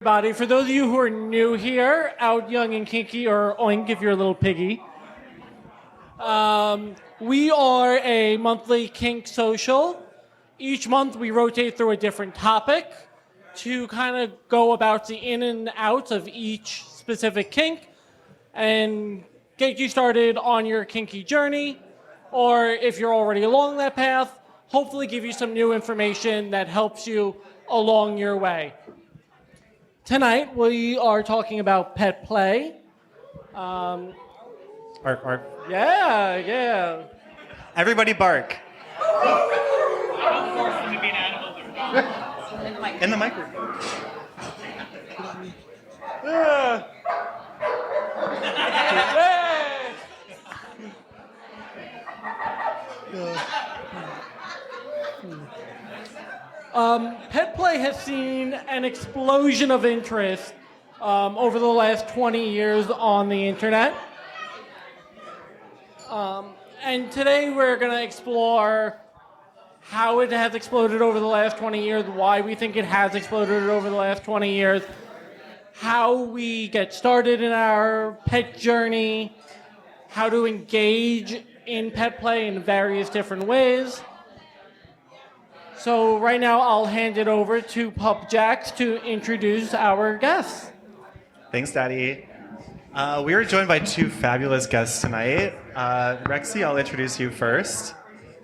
Everybody, for those of you who are new here, out young and kinky, or OYNK if you're a little piggy, we are a monthly kink social. Each month we rotate through a different topic to kind of go about the in and outs of each specific kink and get you started on your kinky journey, or if you're already along that path, hopefully give you some new information that helps you along your way. Tonight, we are talking about pet play. Bark, bark. Yeah. Everybody bark. In the microphone. Yeah. Pet play has seen an explosion of interest over the last 20 years on the internet. And today we're going to explore how it has exploded over the last 20 years, why we think it has exploded over the last 20 years, how we get started in our pet journey, how to engage in pet play in various different ways. So right now I'll hand it over to Pup Jax to introduce our guests. Thanks, Daddy. We are joined by two fabulous guests tonight. Rexy, I'll introduce you first.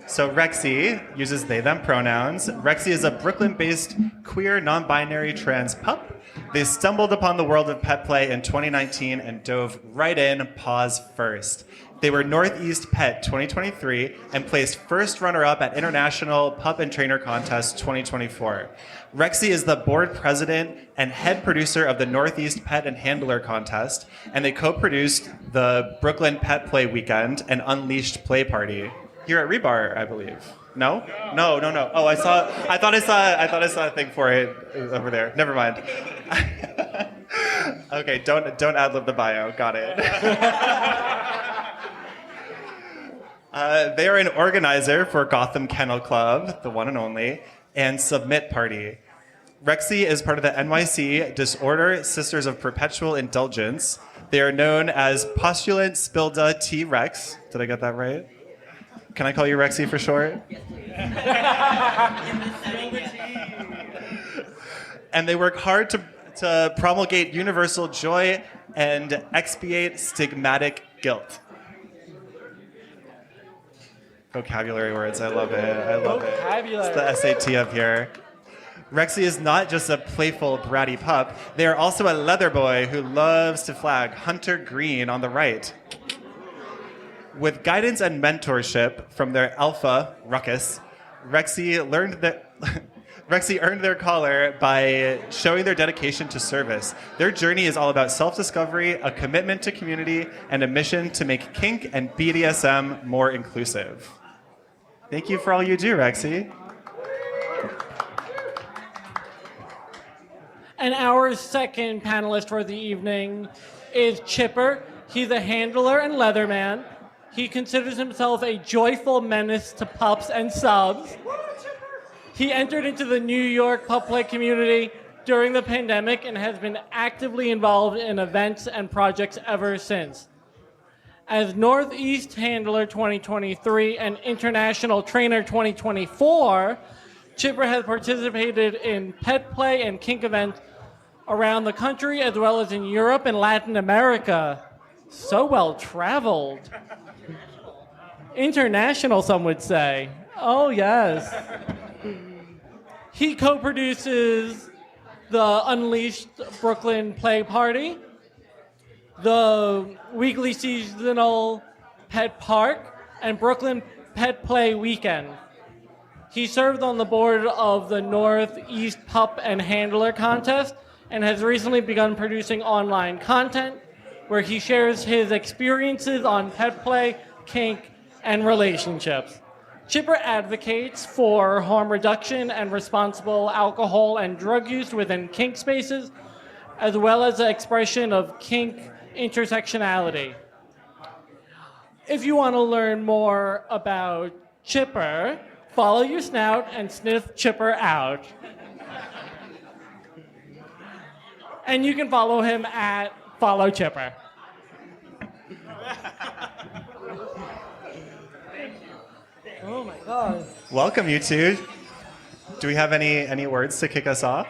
So Rexy uses they, them pronouns. Rexy is a Brooklyn-based queer, non-binary trans pup. They stumbled upon the world of pet play in 2019 and dove right in, paws first. They were Northeast Pet 2023 and placed first runner-up at International Pup and Trainer Contest 2024. Rexy is the board president and head producer of the Northeast Pet and Handler Contest, and they co-produced the Brooklyn Pet Play Weekend and Unleashed Play Party here at Rebar, I believe. No. Oh, I thought I saw a thing for it over there. Never mind. Okay, don't ad-lib the bio. Got it. They are an organizer for Gotham Kennel Club, the one and only, and Submit Party. Rexy is part of the NYC Disorder Sisters of Perpetual Indulgence. They are known as Postulant Spilda T. Rex. Did I get that right? Can I call you Rexy for short? And they work hard to promulgate universal joy and expiate stigmatic guilt. Vocabulary words, I love it. Vocabulary. It's the SAT up here. Rexy is not just a playful, bratty pup. They are also a leather boy who loves to flag Hunter Green on the right. With guidance and mentorship from their alpha, Ruckus, Rexy earned their collar by showing their dedication to service. Their journey is all about self-discovery, a commitment to community, and a mission to make kink and BDSM more inclusive. Thank you for all you do, Rexy. And our second panelist for the evening is Chipper. He's a handler and leatherman. He considers himself a joyful menace to pups and subs. He entered into the New York pup play community during the pandemic and has been actively involved in events and projects ever since. As Northeast Handler 2023 and International Trainer 2024, Chipper has participated in pet play and kink events around the country as well as in Europe and Latin America. So well traveled. International, some would say. Oh, yes. He co-produces the Unleashed Brooklyn Play Party, the weekly seasonal Pet Park, and Brooklyn Pet Play Weekend. He served on the board of the Northeast Pup and Handler Contest and has recently begun producing online content where he shares his experiences on pet play, kink, and relationships. Chipper advocates for harm reduction and responsible alcohol and drug use within kink spaces, as well as the expression of kink intersectionality. If you want to learn more about Chipper, follow your snout and sniff Chipper out. And you can follow him at Follow Chipper. Oh my God. Welcome, you two. Do we have any words to kick us off?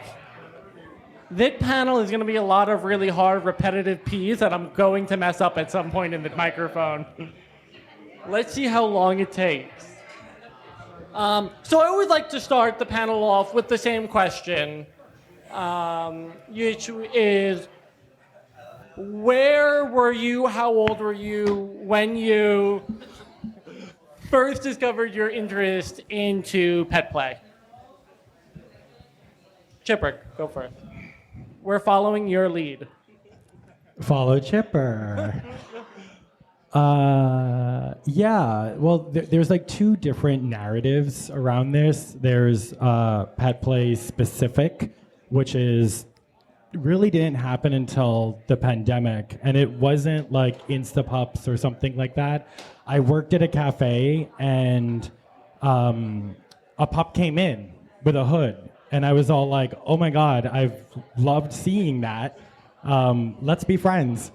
This panel is going to be a lot of really hard, repetitive P's that I'm going to mess up at some point in the microphone. Let's see how long it takes. So I always like to start the panel off with the same question, which is, where were you, how old were you when you first discovered your interest into pet play? Chipper, go first. We're following your lead. Follow Chipper. Yeah, well, there's like two different narratives around this. There's pet play specific, which is really didn't happen until the pandemic, and it wasn't like Instapups or something like that. I worked at a cafe, and a pup came in with a hood, and I was all like, "Oh my God, I've loved seeing that. Let's be friends."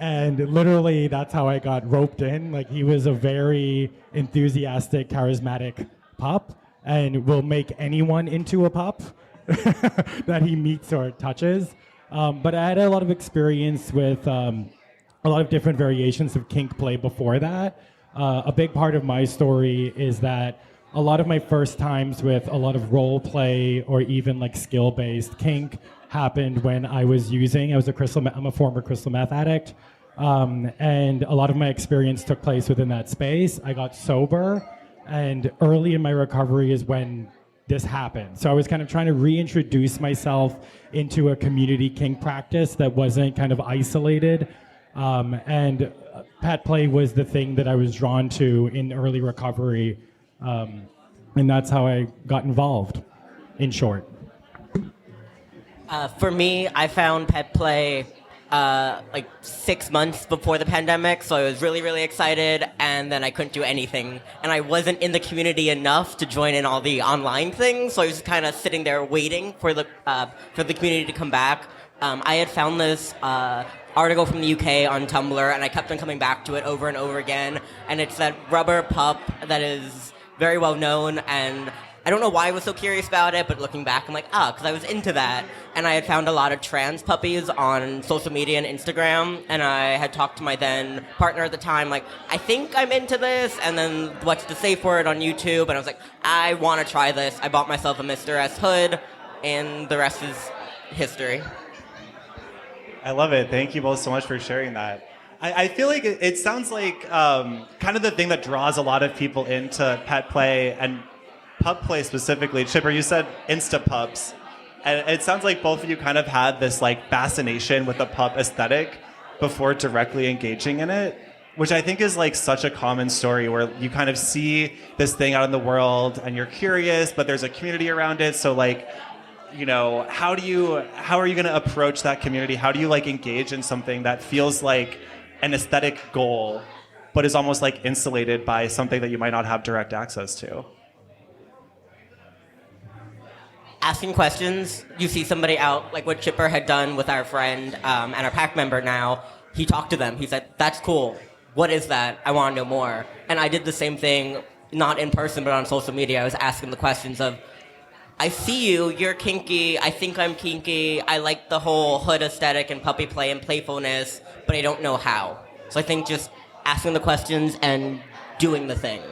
And literally, that's how I got roped in. Like, he was a very enthusiastic, charismatic pup, and will make anyone into a pup that he meets or touches. But I had a lot of experience with a lot of different variations of kink play before that. A big part of my story is that a lot of my first times with a lot of role play or even like skill-based kink happened when I was I'm a former crystal meth addict, and a lot of my experience took place within that space. I got sober, and early in my recovery is when this happened. So I was kind of trying to reintroduce myself into a community kink practice that wasn't kind of isolated, and pet play was the thing that I was drawn to in early recovery, and that's how I got involved, in short. For me, I found pet play like 6 months before the pandemic, so I was really, really excited, and then I couldn't do anything. And I wasn't in the community enough to join in all the online things, so I was kind of sitting there waiting for the community to come back. I had found this article from the UK on Tumblr, and I kept on coming back to it over and over again, and it's that rubber pup that is very well known, and I don't know why I was so curious about it, but looking back, I'm like, because I was into that. And I had found a lot of trans puppies on social media and Instagram, and I had talked to my then partner at the time, like, I think I'm into this, and then watched the safe word on YouTube, and I was like, I want to try this. I bought myself a Mr. S hood, and the rest is history. I love it. Thank you both so much for sharing that. I feel like it sounds like kind of the thing that draws a lot of people into pet play and pup play specifically. Chipper, you said Instapups, and it sounds like both of you kind of had this like fascination with the pup aesthetic before directly engaging in it, which I think is like such a common story where you kind of see this thing out in the world and you're curious, but there's a community around it. So like, you know, how are you going to approach that community? How do you like engage in something that feels like an aesthetic goal, but is almost like insulated by something that you might not have direct access to? Asking questions. You see somebody out, like what Chipper had done with our friend and our pack member now. He talked to them. He said, that's cool. What is that? I want to know more. And I did the same thing, not in person, but on social media. I was asking the questions of, I see you, you're kinky, I think I'm kinky, I like the whole hood aesthetic and puppy play and playfulness, but I don't know how. So I think just asking the questions and doing the thing.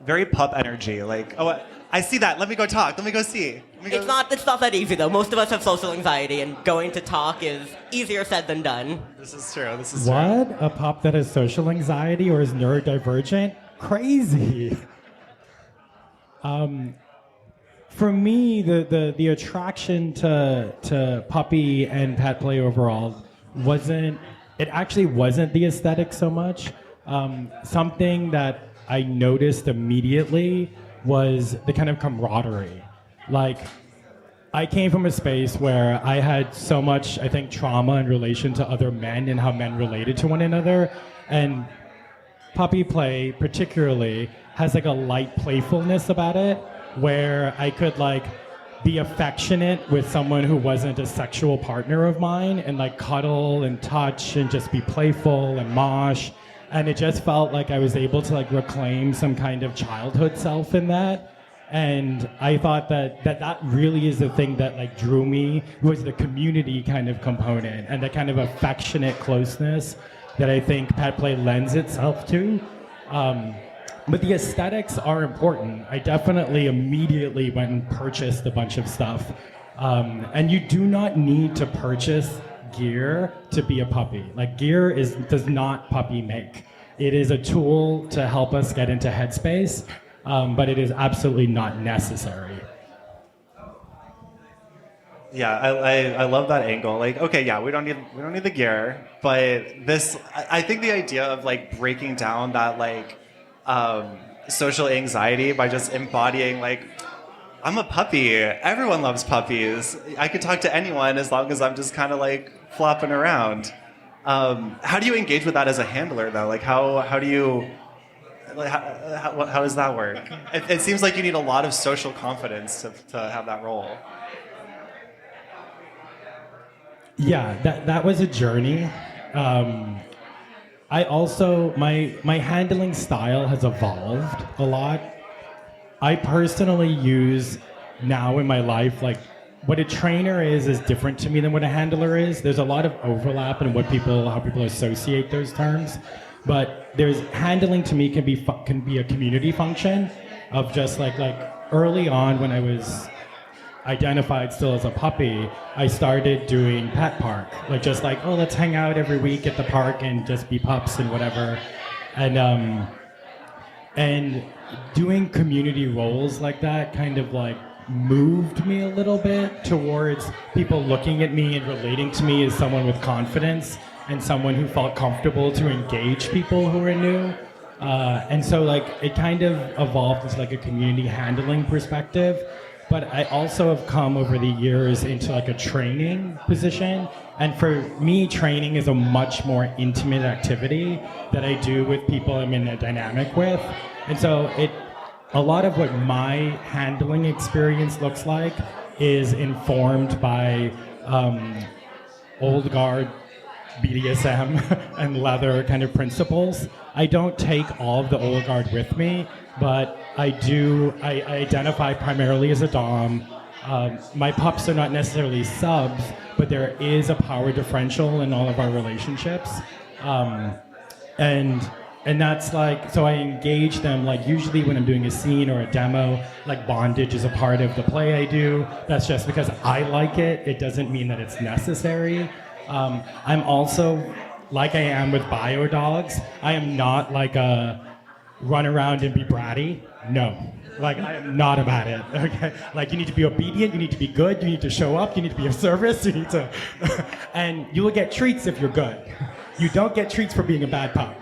Very pup energy, like, oh, I see that, let me go talk, let me go see. It's not that easy though. Most of us have social anxiety, and going to talk is easier said than done. This is true, What? A pup that has social anxiety or is neurodivergent? Crazy. For me, the attraction to puppy and pet play overall wasn't the aesthetic so much. Something that I noticed immediately was the kind of camaraderie. Like, I came from a space where I had so much, I think, trauma in relation to other men and how men related to one another. And puppy play, particularly, has like a light playfulness about it, where I could like be affectionate with someone who wasn't a sexual partner of mine and like cuddle and touch and just be playful and mosh. And it just felt like I was able to like reclaim some kind of childhood self in that. And I thought that really is the thing that like drew me, was the community kind of component and the kind of affectionate closeness that I think pet play lends itself to. But the aesthetics are important. I definitely immediately went and purchased a bunch of stuff. And you do not need to purchase gear to be a puppy. Like gear does not puppy make. It is a tool to help us get into headspace, but it is absolutely not necessary. Yeah, I love that angle. Like, okay, yeah, we don't need the gear, but I think the idea of like breaking down that like social anxiety by just embodying like, I'm a puppy. Everyone loves puppies. I could talk to anyone as long as I'm just kind of like flopping around. How do you engage with that as a handler though? Like how do you like how does that work? It seems like you need a lot of social confidence to have that role. Yeah, that was a journey. I also, my handling style has evolved a lot. I personally use now in my life, like what a trainer is different to me than what a handler is. There's a lot of overlap in how people associate those terms. But there's handling to me can be a community function of just like early on when I was identified still as a puppy, I started doing pet park, like just like, oh, let's hang out every week at the park and just be pups and whatever, and doing community roles like that kind of like moved me a little bit towards people looking at me and relating to me as someone with confidence and someone who felt comfortable to engage people who are new. And so like it kind of evolved into like a community handling perspective. But I also have come over the years into like a training position. And for me, training is a much more intimate activity that I do with people I'm in a dynamic with. And so a lot of what my handling experience looks like is informed by old guard BDSM and leather kind of principles. I don't take all of the old guard with me, but I identify primarily as a dom. My pups are not necessarily subs, but there is a power differential in all of our relationships. And that's like, so I engage them like usually when I'm doing a scene or a demo, like bondage is a part of the play I do. That's just because I like it. It doesn't mean that it's necessary. I'm also, like I am with bio dogs, I am not like a run around and be bratty. No. Like, I am not about it, okay? Like, you need to be obedient, you need to be good, you need to show up, you need to be of service, you need to... and you will get treats if you're good. You don't get treats for being a bad pup.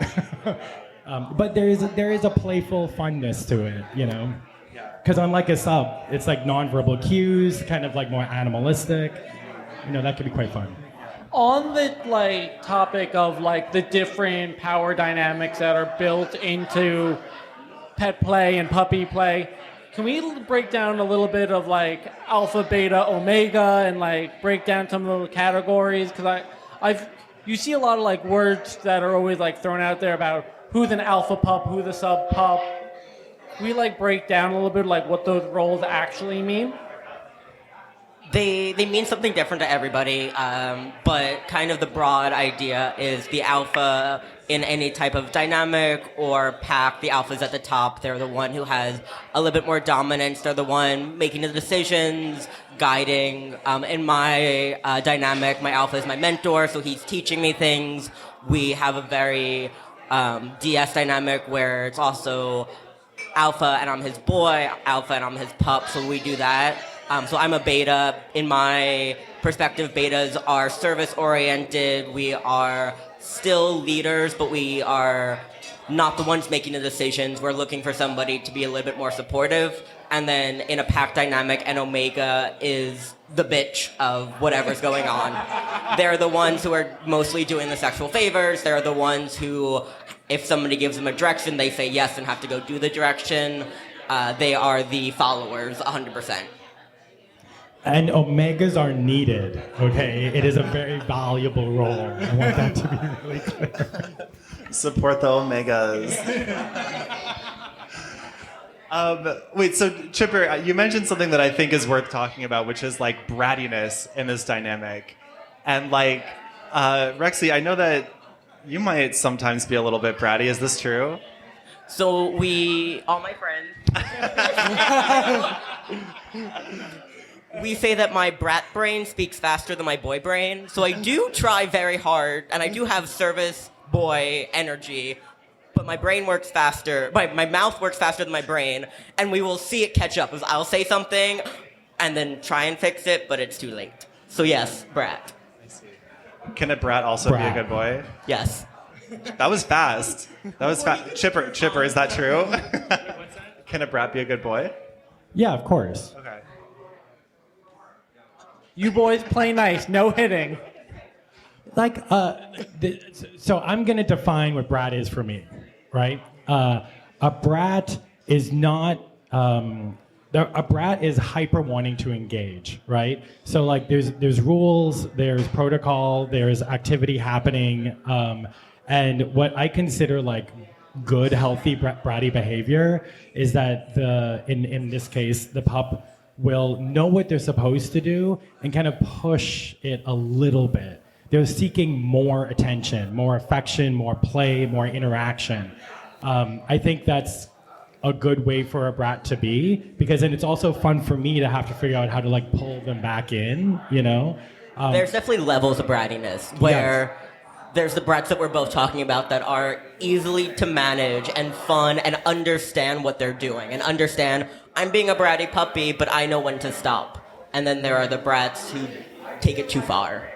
But there is a playful funness to it, you know? Because unlike a sub, it's like nonverbal cues, kind of like more animalistic. You know, that can be quite fun. On the like topic of like the different power dynamics that are built into pet play and puppy play, can we break down a little bit of like alpha, beta, omega, and like break down some of the categories? Because you see a lot of like words that are always like thrown out there about who's an alpha pup, who's a sub pup. Can we like break down a little bit like what those roles actually mean? They mean something different to everybody, but kind of the broad idea is the alpha in any type of dynamic or pack. The alpha's at the top. They're the one who has a little bit more dominance. They're the one making the decisions, guiding. In my dynamic, my alpha is my mentor, so he's teaching me things. We have a very DS dynamic where it's also alpha and I'm his boy, alpha and I'm his pup, so we do that. So I'm a beta. In my perspective, betas are service-oriented. We are still leaders, but we are not the ones making the decisions. We're looking for somebody to be a little bit more supportive. And then in a pack dynamic, an omega is the bitch of whatever's going on. They're the ones who are mostly doing the sexual favors. They're the ones who, if somebody gives them a direction, they say yes and have to go do the direction. They are the followers, 100%. And omegas are needed, okay? It is a very valuable role. I want that to be really clear. Support the omegas. Wait, so Chipper, you mentioned something that I think is worth talking about, which is like brattiness in this dynamic. And like, Rexy, I know that you might sometimes be a little bit bratty. Is this true? So all my friends, we say that my brat brain speaks faster than my boy brain. So I do try very hard, and I do have service boy energy, but my brain works faster. My mouth works faster than my brain, and we will see it catch up. I'll say something, and then try and fix it, but it's too late. So yes, brat. Can a brat also be a good boy? Yes. That was fast. That was fast. Chipper, is that true? Can a brat be a good boy? Yeah, of course. Okay. You boys play nice, no hitting. Like, so I'm going to define what brat is for me, right? A brat is not, a brat is hyper wanting to engage, right? So like there's rules, there's protocol, there's activity happening, and what I consider like good, healthy bratty behavior is that in this case, the pup will know what they're supposed to do and kind of push it a little bit. They're seeking more attention, more affection, more play, more interaction. I think that's a good way for a brat to be, because then it's also fun for me to have to figure out how to like pull them back in, you know? There's definitely levels of brattiness where there's the brats that we're both talking about that are easily to manage and fun and understand what they're doing and understand I'm being a bratty puppy, but I know when to stop. And then there are the brats who take it too far.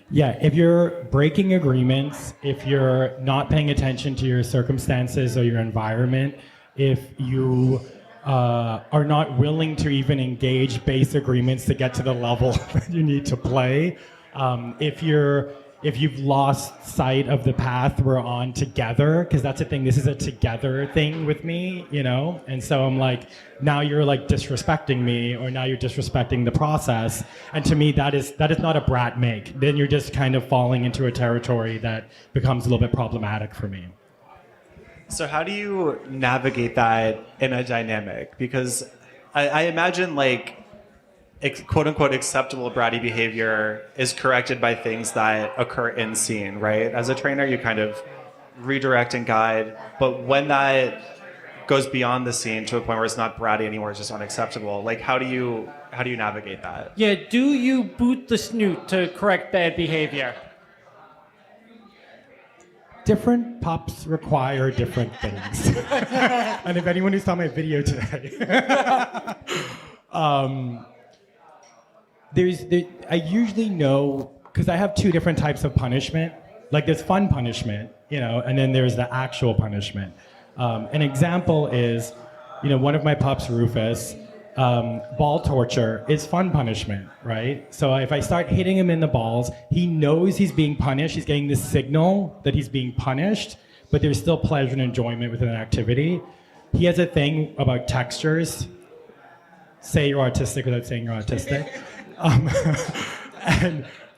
Yeah, if you're breaking agreements, if you're not paying attention to your circumstances or your environment, if you are not willing to even engage base agreements to get to the level that you need to play, if you've lost sight of the path we're on together, because that's the thing, this is a together thing with me, you know? And so I'm like, now you're like disrespecting me, or now you're disrespecting the process. And to me, that is not a brat make. Then you're just kind of falling into a territory that becomes a little bit problematic for me. So how do you navigate that in a dynamic? Because I imagine like quote unquote acceptable bratty behavior is corrected by things that occur in scene, right? As a trainer, you kind of redirect and guide, but when that goes beyond the scene to a point where it's not bratty anymore, it's just unacceptable. Like how do you navigate that? Yeah, do you boot the snoot to correct bad behavior? Different pups require different things. And if anyone who saw my video today, I usually know, because I have two different types of punishment. Like there's fun punishment, you know, and then there's the actual punishment. An example is, you know, one of my pups, Rufus, ball torture is fun punishment, right? So if I start hitting him in the balls, he knows he's being punished. He's getting this signal that he's being punished, but there's still pleasure and enjoyment within an activity. He has a thing about textures. Say you're autistic without saying you're autistic.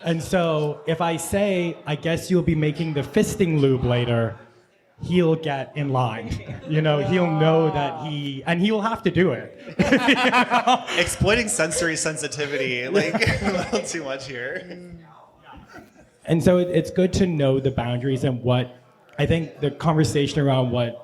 And so if I say, I guess you'll be making the fisting lube later, he'll get in line. You know, he'll know that he will have to do it. Exploiting sensory sensitivity, like a little too much here. And so it's good to know the boundaries and what, I think the conversation around what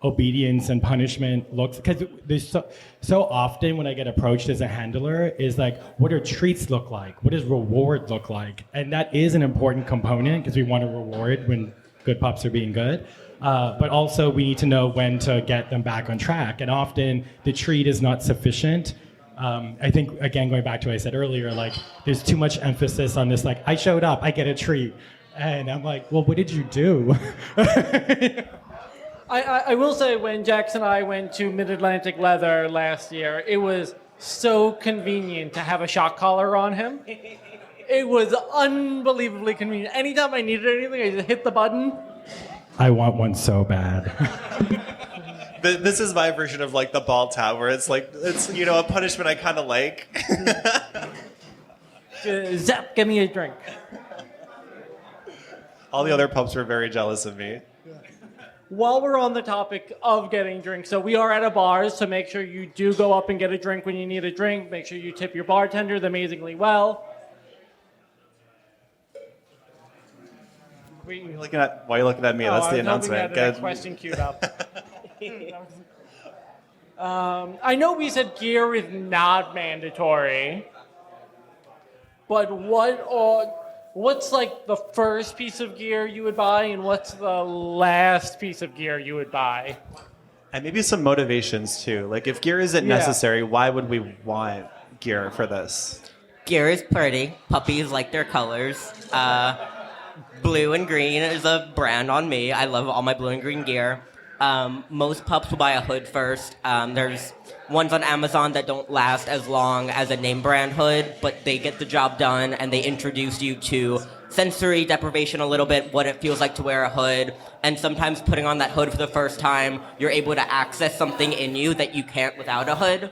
obedience and punishment looks, because there's so often when I get approached as a handler is like, what do treats look like? What does reward look like? And that is an important component because we want to reward when good pups are being good. But also we need to know when to get them back on track. And often the treat is not sufficient. I think, again, going back to what I said earlier, like there's too much emphasis on this, like, I showed up, I get a treat. And I'm like, well, what did you do? I will say when Jax and I went to Mid-Atlantic Leather last year, it was so convenient to have a shock collar on him. It was unbelievably convenient. Anytime I needed anything, I just hit the button. I want one so bad. This is my version of like the ball tap, where it's like, it's, you know, a punishment I kind of like. Zep, give me a drink. All the other pups were very jealous of me. While we're on the topic of getting drinks, so we are at a bar, so make sure you do go up and get a drink when you need a drink. Make sure you tip your bartenders amazingly well. Why are you looking at me? That's the announcement. I had a question queued up. I know we said gear is not mandatory, but what's like the first piece of gear you would buy, and what's the last piece of gear you would buy? And maybe some motivations too. Like if gear isn't necessary, why would we want gear for this? Gear is pretty. Puppies like their colors. Blue and green is a brand on me. I love all my blue and green gear. Most pups will buy a hood first. There's ones on Amazon that don't last as long as a name brand hood, but they get the job done and they introduce you to sensory deprivation a little bit, what it feels like to wear a hood. And sometimes putting on that hood for the first time, you're able to access something in you that you can't without a hood.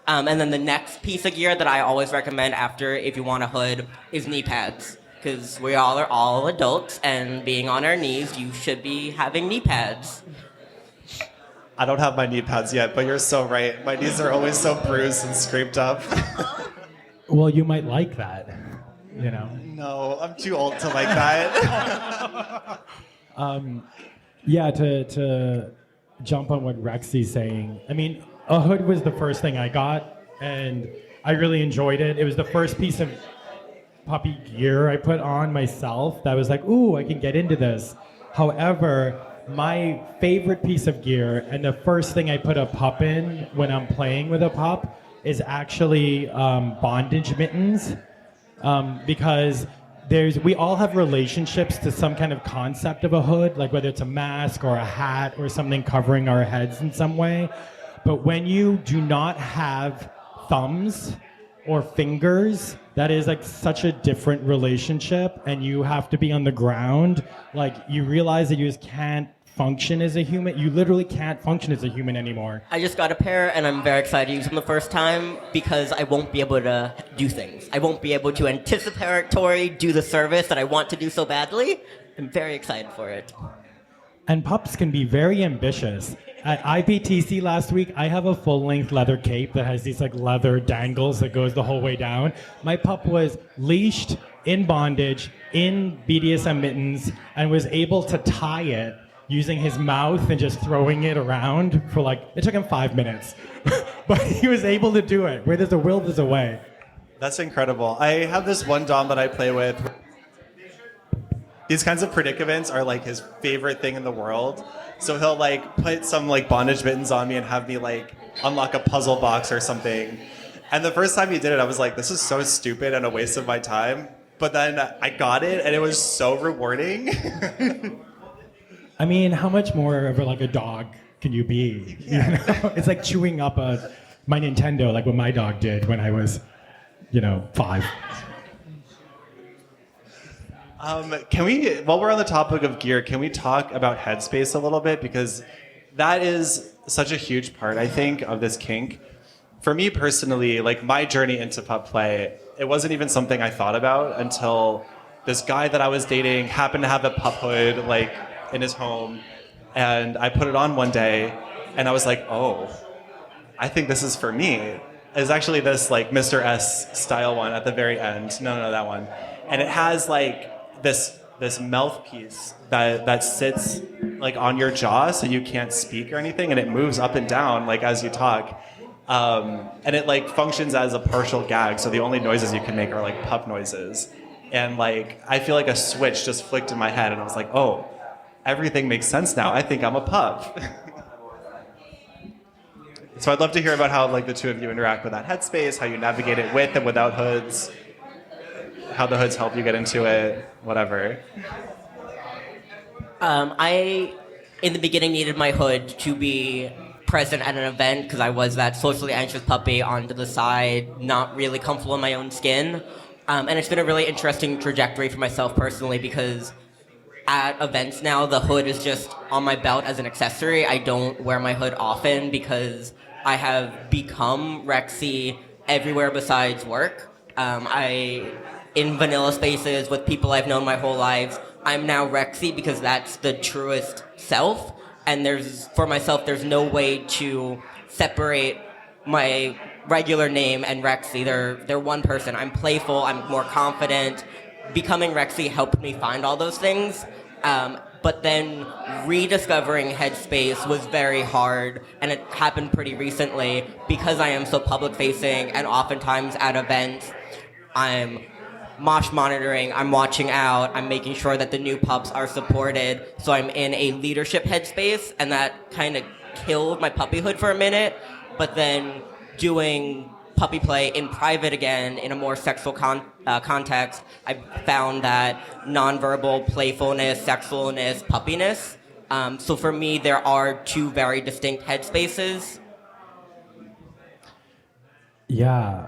And then the next piece of gear that I always recommend after, if you want a hood, is knee pads. Because we all are all adults, and being on our knees, you should be having knee pads. I don't have my knee pads yet, but you're so right. My knees are always so bruised and scraped up. Well, you might like that, you know. No, I'm too old to like that. Yeah, to jump on what Rexy's saying, I mean, a hood was the first thing I got, and I really enjoyed it. It was the first piece of puppy gear I put on myself that was like, ooh, I can get into this. However, my favorite piece of gear, and the first thing I put a pup in when I'm playing with a pup, is actually bondage mittens, because we all have relationships to some kind of concept of a hood, like whether it's a mask or a hat or something covering our heads in some way. But when you do not have thumbs or fingers, that is like such a different relationship, and you have to be on the ground. Like you realize that you just can't function as a human. You literally can't function as a human anymore. I just got a pair, and I'm very excited to use them the first time because I won't be able to do things. I won't be able to anticipatory do the service that I want to do so badly. I'm very excited for it. And pups can be very ambitious. At IPTC last week, I have a full-length leather cape that has these like leather dangles that goes the whole way down. My pup was leashed, in bondage, in BDSM mittens, and was able to tie it using his mouth and just throwing it around for like, it took him 5 minutes. But he was able to do it. Where there's a will, there's a way. That's incredible. I have this one dom that I play with. These kinds of predicaments are like his favorite thing in the world. So he'll like put some like bondage mittens on me and have me like unlock a puzzle box or something. And the first time he did it, I was like, this is so stupid and a waste of my time. But then I got it and it was so rewarding. I mean, how much more of like a dog can you be? Yeah. You know? It's like chewing up my Nintendo, like what my dog did when I was, 5. Can we, while we're on the topic of gear, can we talk about headspace a little bit? Because that is such a huge part, I think, of this kink. For me personally, like my journey into pup play, it wasn't even something I thought about until this guy that I was dating happened to have a pup hood like in his home, and I put it on one day, and I was like, oh, I think this is for me. It's actually this like Mr. S style one at the very end. No, that one. And it has like this mouthpiece that sits like on your jaw so you can't speak or anything, and it moves up and down like as you talk. And it like functions as a partial gag, so the only noises you can make are like pup noises. And like I feel like a switch just flicked in my head, and I was like, oh, everything makes sense now. I think I'm a pup. So I'd love to hear about how like the two of you interact with that headspace, how you navigate it with and without hoods, how the hoods help you get into it, whatever. I, in the beginning, needed my hood to be present at an event because I was that socially anxious puppy on to the side, not really comfortable in my own skin. And it's been a really interesting trajectory for myself personally because at events now, the hood is just on my belt as an accessory. I don't wear my hood often because I have become Rexy everywhere besides work. I in vanilla spaces with people I've known my whole lives. I'm now Rexy because that's the truest self. And for myself, there's no way to separate my regular name and Rexy. They're one person. I'm playful. I'm more confident. Becoming Rexy helped me find all those things. But then rediscovering headspace was very hard, and it happened pretty recently because I am so public facing, and oftentimes at events, I'm mosh monitoring, I'm watching out, I'm making sure that the new pups are supported, so I'm in a leadership headspace, and that kind of killed my puppyhood for a minute, but then doing puppy play in private again, in a more sexual context, I found that nonverbal playfulness, sexualness, puppiness. So for me, there are two very distinct headspaces. Yeah.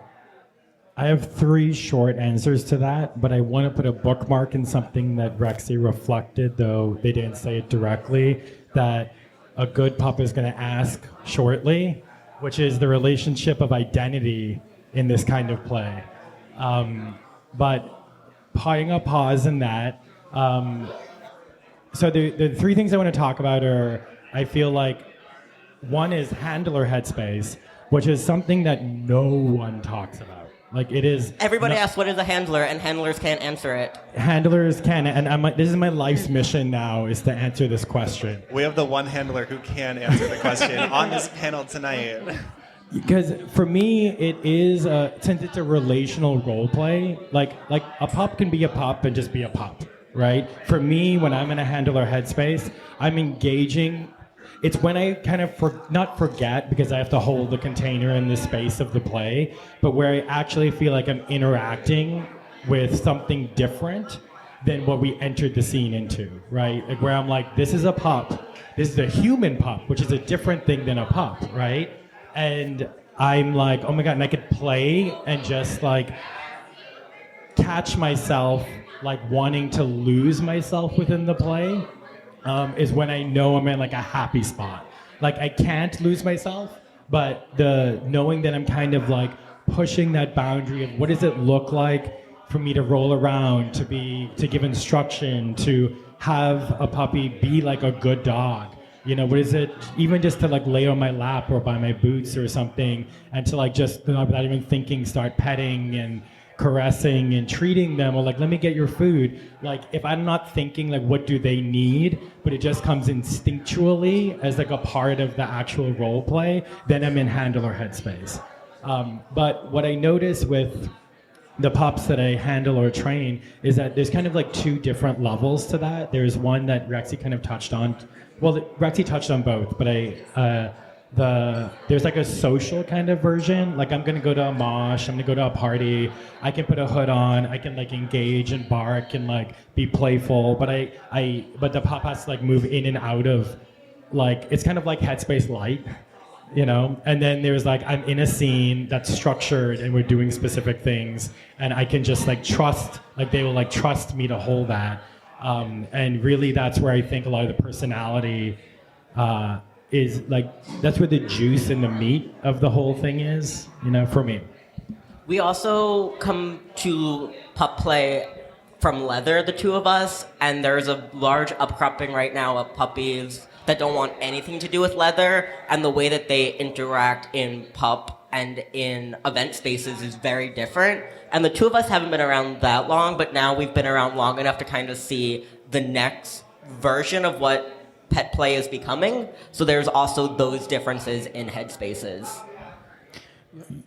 I have 3 short answers to that, but I want to put a bookmark in something that Rexy reflected, though they didn't say it directly, that a good pup is going to ask shortly, which is the relationship of identity in this kind of play. But putting a pause in that, so the 3 things I want to talk about are, I feel like, one is handler headspace, which is something that no one talks about. Like it is. Everybody asks what is a handler, and handlers can't answer it. Handlers can, and this is my life's mission now, is to answer this question. We have the one handler who can answer the question on this panel tonight. Because for me, it is since it's a relational role play. Like a pup can be a pup and just be a pup, right? For me, when I'm in a handler headspace, I'm engaging. It's when I kind of not forget because I have to hold the container in the space of the play, but where I actually feel like I'm interacting with something different than what we entered the scene into, right? Like where I'm like, this is a pup, this is a human pup, which is a different thing than a pup, right? And I'm like, oh my God, and I could play and just like catch myself like wanting to lose myself within the play. Is when I know I'm in like a happy spot. Like I can't lose myself, but the knowing that I'm kind of like pushing that boundary of what does it look like for me to roll around, to give instruction, to have a puppy be like a good dog. You know, what is it, even just to like lay on my lap or by my boots or something, and to like just without even thinking start petting and caressing and treating them, or like, let me get your food. Like, if I'm not thinking like, what do they need, but it just comes instinctually as like a part of the actual role play, then I'm in handler headspace. But what I notice with the pups that I handle or train is that there's kind of like 2 different levels to that. There's one that Rexy kind of touched on. Well, Rexy touched on both, but there's like a social kind of version. Like I'm gonna go to a mosh, I'm gonna go to a party, I can put a hood on, I can like engage and bark and like be playful, but but the pup has to like move in and out of, like, it's kind of like headspace light, you know? And then there's like, I'm in a scene that's structured and we're doing specific things, and I can just like trust, like they will like trust me to hold that. And really that's where I think a lot of the personality is like, that's where the juice and the meat of the whole thing is, you know, for me. We also come to pup play from leather, the 2 of us, and there's a large upcropping right now of puppies that don't want anything to do with leather, and the way that they interact in pup and in event spaces is very different. And the 2 of us haven't been around that long, but now we've been around long enough to kind of see the next version of what pet play is becoming. So there's also those differences in headspaces.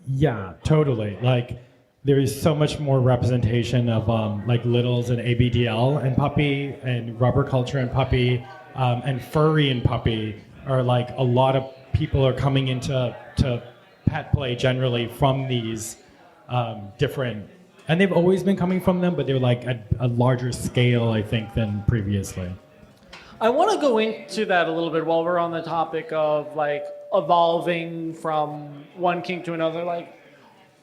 Yeah, totally. Like there is so much more representation of like littles and ABDL and puppy and rubber culture and puppy and furry and puppy, are like a lot of people are coming into pet play generally from these different, and they've always been coming from them, but they're like at a larger scale, I think, than previously. I want to go into that a little bit while we're on the topic of like evolving from one kink to another. Like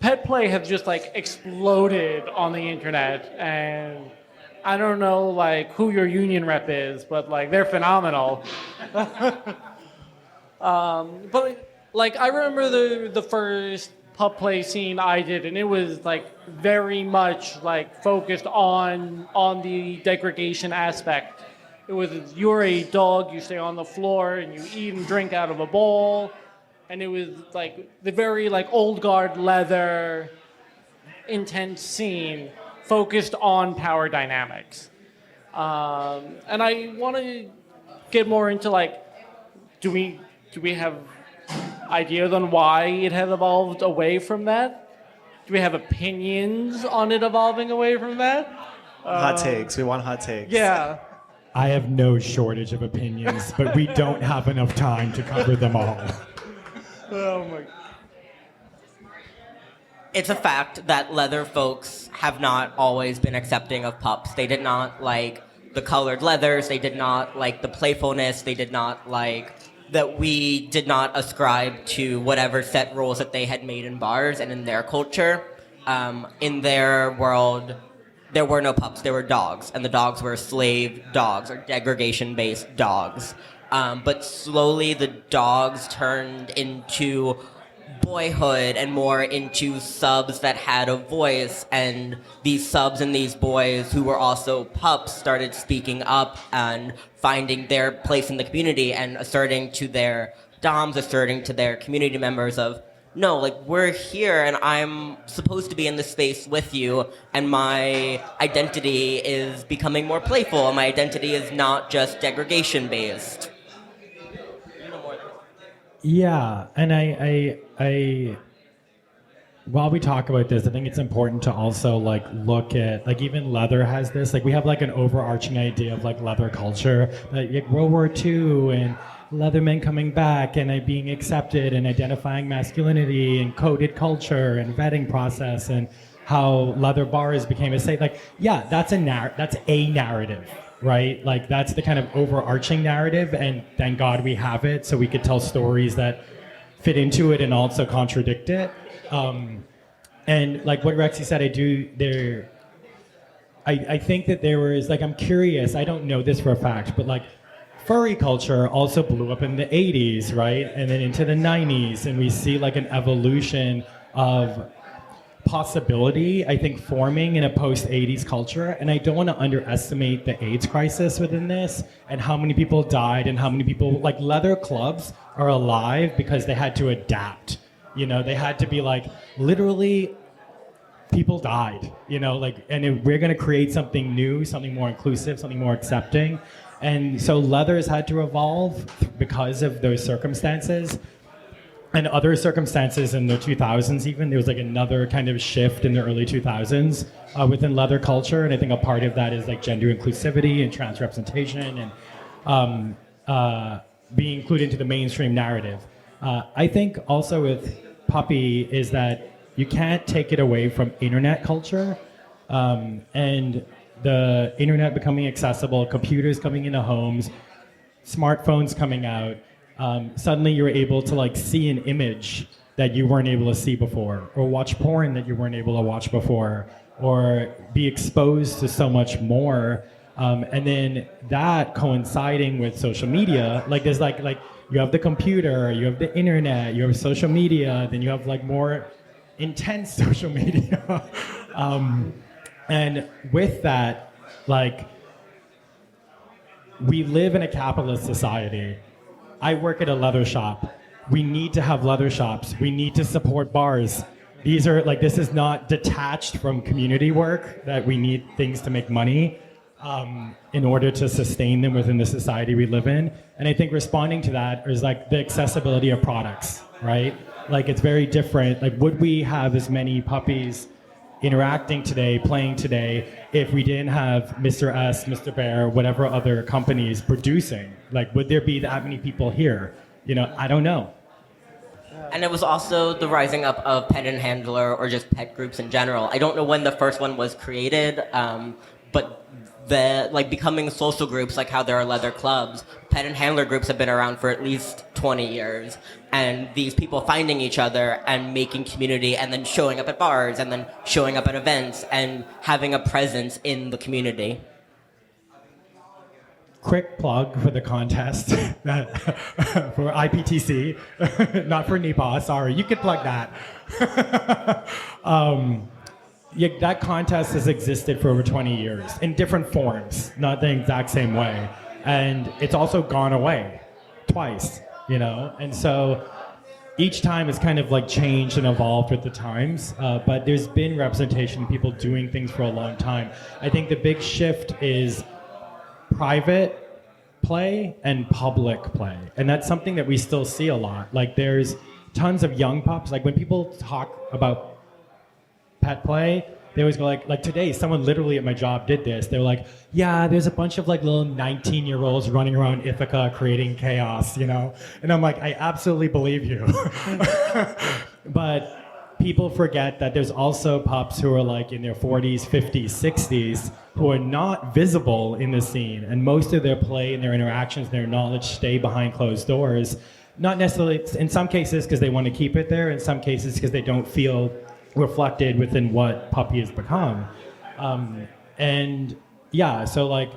pet play has just like exploded on the internet, and I don't know like who your union rep is, but like they're phenomenal. But like I remember the first pup play scene I did, and it was like very much like focused on the degradation aspect. It was you're a dog, you stay on the floor and you eat and drink out of a bowl, and it was like the very like old guard leather intense scene focused on power dynamics. And I want to get more into like, do we have ideas on why it has evolved away from that? Do we have opinions on it evolving away from that? Hot takes. We want hot takes. Yeah. I have no shortage of opinions, but we don't have enough time to cover them all. Oh my. It's a fact that leather folks have not always been accepting of pups. They did not like the colored leathers. They did not like the playfulness. They did not like that we did not ascribe to whatever set rules that they had made in bars and in their culture. In their world, there were no pups, there were dogs, and the dogs were slave dogs or degradation-based dogs. But slowly the dogs turned into boyhood and more into subs that had a voice, and these subs and these boys who were also pups started speaking up and finding their place in the community and asserting to their doms, asserting to their community members of, no, like, we're here and I'm supposed to be in this space with you, and my identity is becoming more playful, and my identity is not just degradation based. Yeah, and I while we talk about this, I think it's important to also like look at like even leather has this, like we have like an overarching idea of like leather culture, like World War II and Leathermen coming back and being accepted and identifying masculinity and coded culture and vetting process and how leather bars became a safe. Like, yeah, that's a narrative, right? Like that's the kind of overarching narrative, and thank God we have it so we could tell stories that fit into it and also contradict it. And like what Rexy said, I think that there was like, I'm curious, I don't know this for a fact, but like furry culture also blew up in the 80s, right? And then into the 90s, and we see like an evolution of possibility, I think, forming in a post-80s culture. And I don't want to underestimate the AIDS crisis within this and how many people died and how many people, like leather clubs are alive because they had to adapt. You know, they had to be like, literally, people died, you know, like, and we're going to create something new, something more inclusive, something more accepting. And so leathers had to evolve because of those circumstances. And other circumstances in the 2000s even, there was like another kind of shift in the early 2000s within leather culture. And I think a part of that is like gender inclusivity and trans representation and being included into the mainstream narrative. I think also with puppy is that you can't take it away from internet culture and the internet becoming accessible, computers coming into homes, smartphones coming out. Suddenly you're able to like see an image that you weren't able to see before, or watch porn that you weren't able to watch before, or be exposed to so much more. And then that coinciding with social media, like there's like you have the computer, you have the internet, you have social media, then you have like more intense social media. And with that, like, we live in a capitalist society. I work at a leather shop. We need to have leather shops. We need to support bars. These are like, this is not detached from community work, that we need things to make money in order to sustain them within the society we live in. And I think responding to that is like the accessibility of products, right? Like it's very different. Like would we have as many puppies interacting today, playing today, if we didn't have Mr. S, Mr. Bear, whatever other companies producing? Like, would there be that many people here? You know, I don't know. And it was also the rising up of pet and handler or just pet groups in general. I don't know when the first one was created, but the like becoming social groups, like how there are leather clubs, pet and handler groups have been around for at least 20 years. And these people finding each other and making community and then showing up at bars and then showing up at events and having a presence in the community. quick plug for the contest for IPTC, not for NEPA. Sorry, you could plug that. Yeah, that contest has existed for over 20 years in different forms, not the exact same way, and it's also gone away twice. And so each time it's kind of like changed and evolved with the times, but there's been representation of people doing things for a long time. I think the big shift is private play and public play, and that's something that we still see a lot. Like there's tons of young pups. Like when people talk about pet play, they always go like today someone literally at my job did this. They were like, yeah, there's a bunch of like little 19-year-olds running around Ithaca creating chaos, and I'm like, I absolutely believe you. But people forget that there's also pups who are like in their 40s, 50s, 60s who are not visible in the scene, and most of their play and their interactions and their knowledge stay behind closed doors. Not necessarily, in some cases because they want to keep it there, in some cases because they don't feel reflected within what puppy has become. And yeah, so like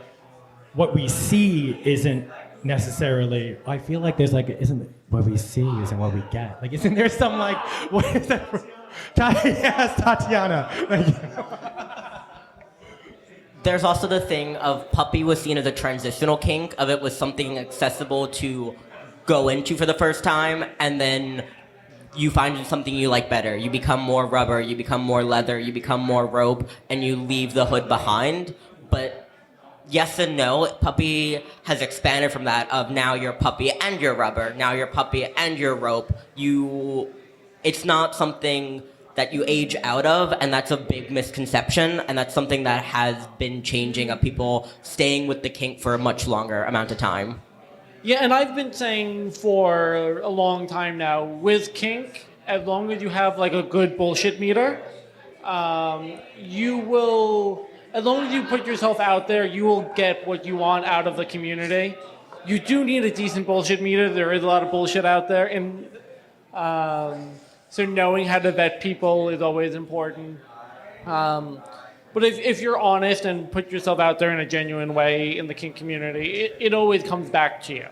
what we see isn't necessarily, I feel like there's like, isn't what we see isn't what we get. Like, isn't there some like, what is that? Yes, Tatiana. There's also the thing of puppy was seen as a transitional kink, of it was something accessible to go into for the first time, and then you find something you like better. You become more rubber, you become more leather, you become more rope, and you leave the hood behind. But yes and no, puppy has expanded from that of now you're puppy and you're rubber, now you're puppy and you're rope. It's not something that you age out of, and that's a big misconception, and that's something that has been changing of people staying with the kink for a much longer amount of time. Yeah, and I've been saying for a long time now, with kink, as long as you have like a good bullshit meter, you will, as long as you put yourself out there, you will get what you want out of the community. You do need a decent bullshit meter. There is a lot of bullshit out there, and so knowing how to vet people is always important. But if you're honest and put yourself out there in a genuine way in the kink community, it always comes back to you.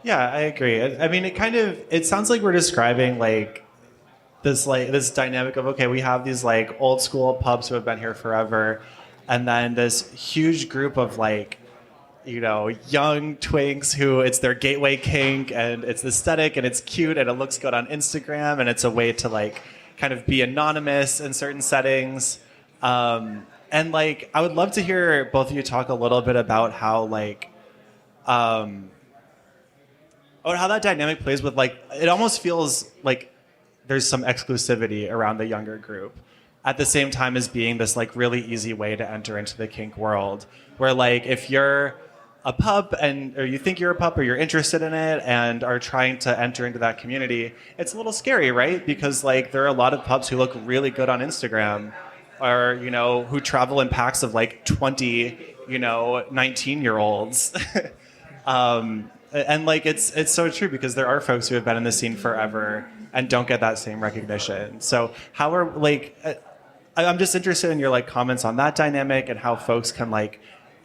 Yeah, I agree. I mean, it sounds like we're describing like this dynamic of, okay, we have these like old school pups who have been here forever, and then this huge group of like, young twinks who it's their gateway kink, and it's aesthetic and it's cute and it looks good on Instagram, and it's a way to like kind of be anonymous in certain settings. And like, I would love to hear both of you talk a little bit about how like, how that dynamic plays with like, it almost feels like there's some exclusivity around the younger group at the same time as being this like really easy way to enter into the kink world, where like if you're a pup or you think you're a pup or you're interested in it and are trying to enter into that community, it's a little scary, right? Because like there are a lot of pups who look really good on Instagram, or who travel in packs of like 20 19-year-olds. And like it's so true, because there are folks who have been in the scene forever and don't get that same recognition. So how are like I'm just interested in your like comments on that dynamic and how folks can like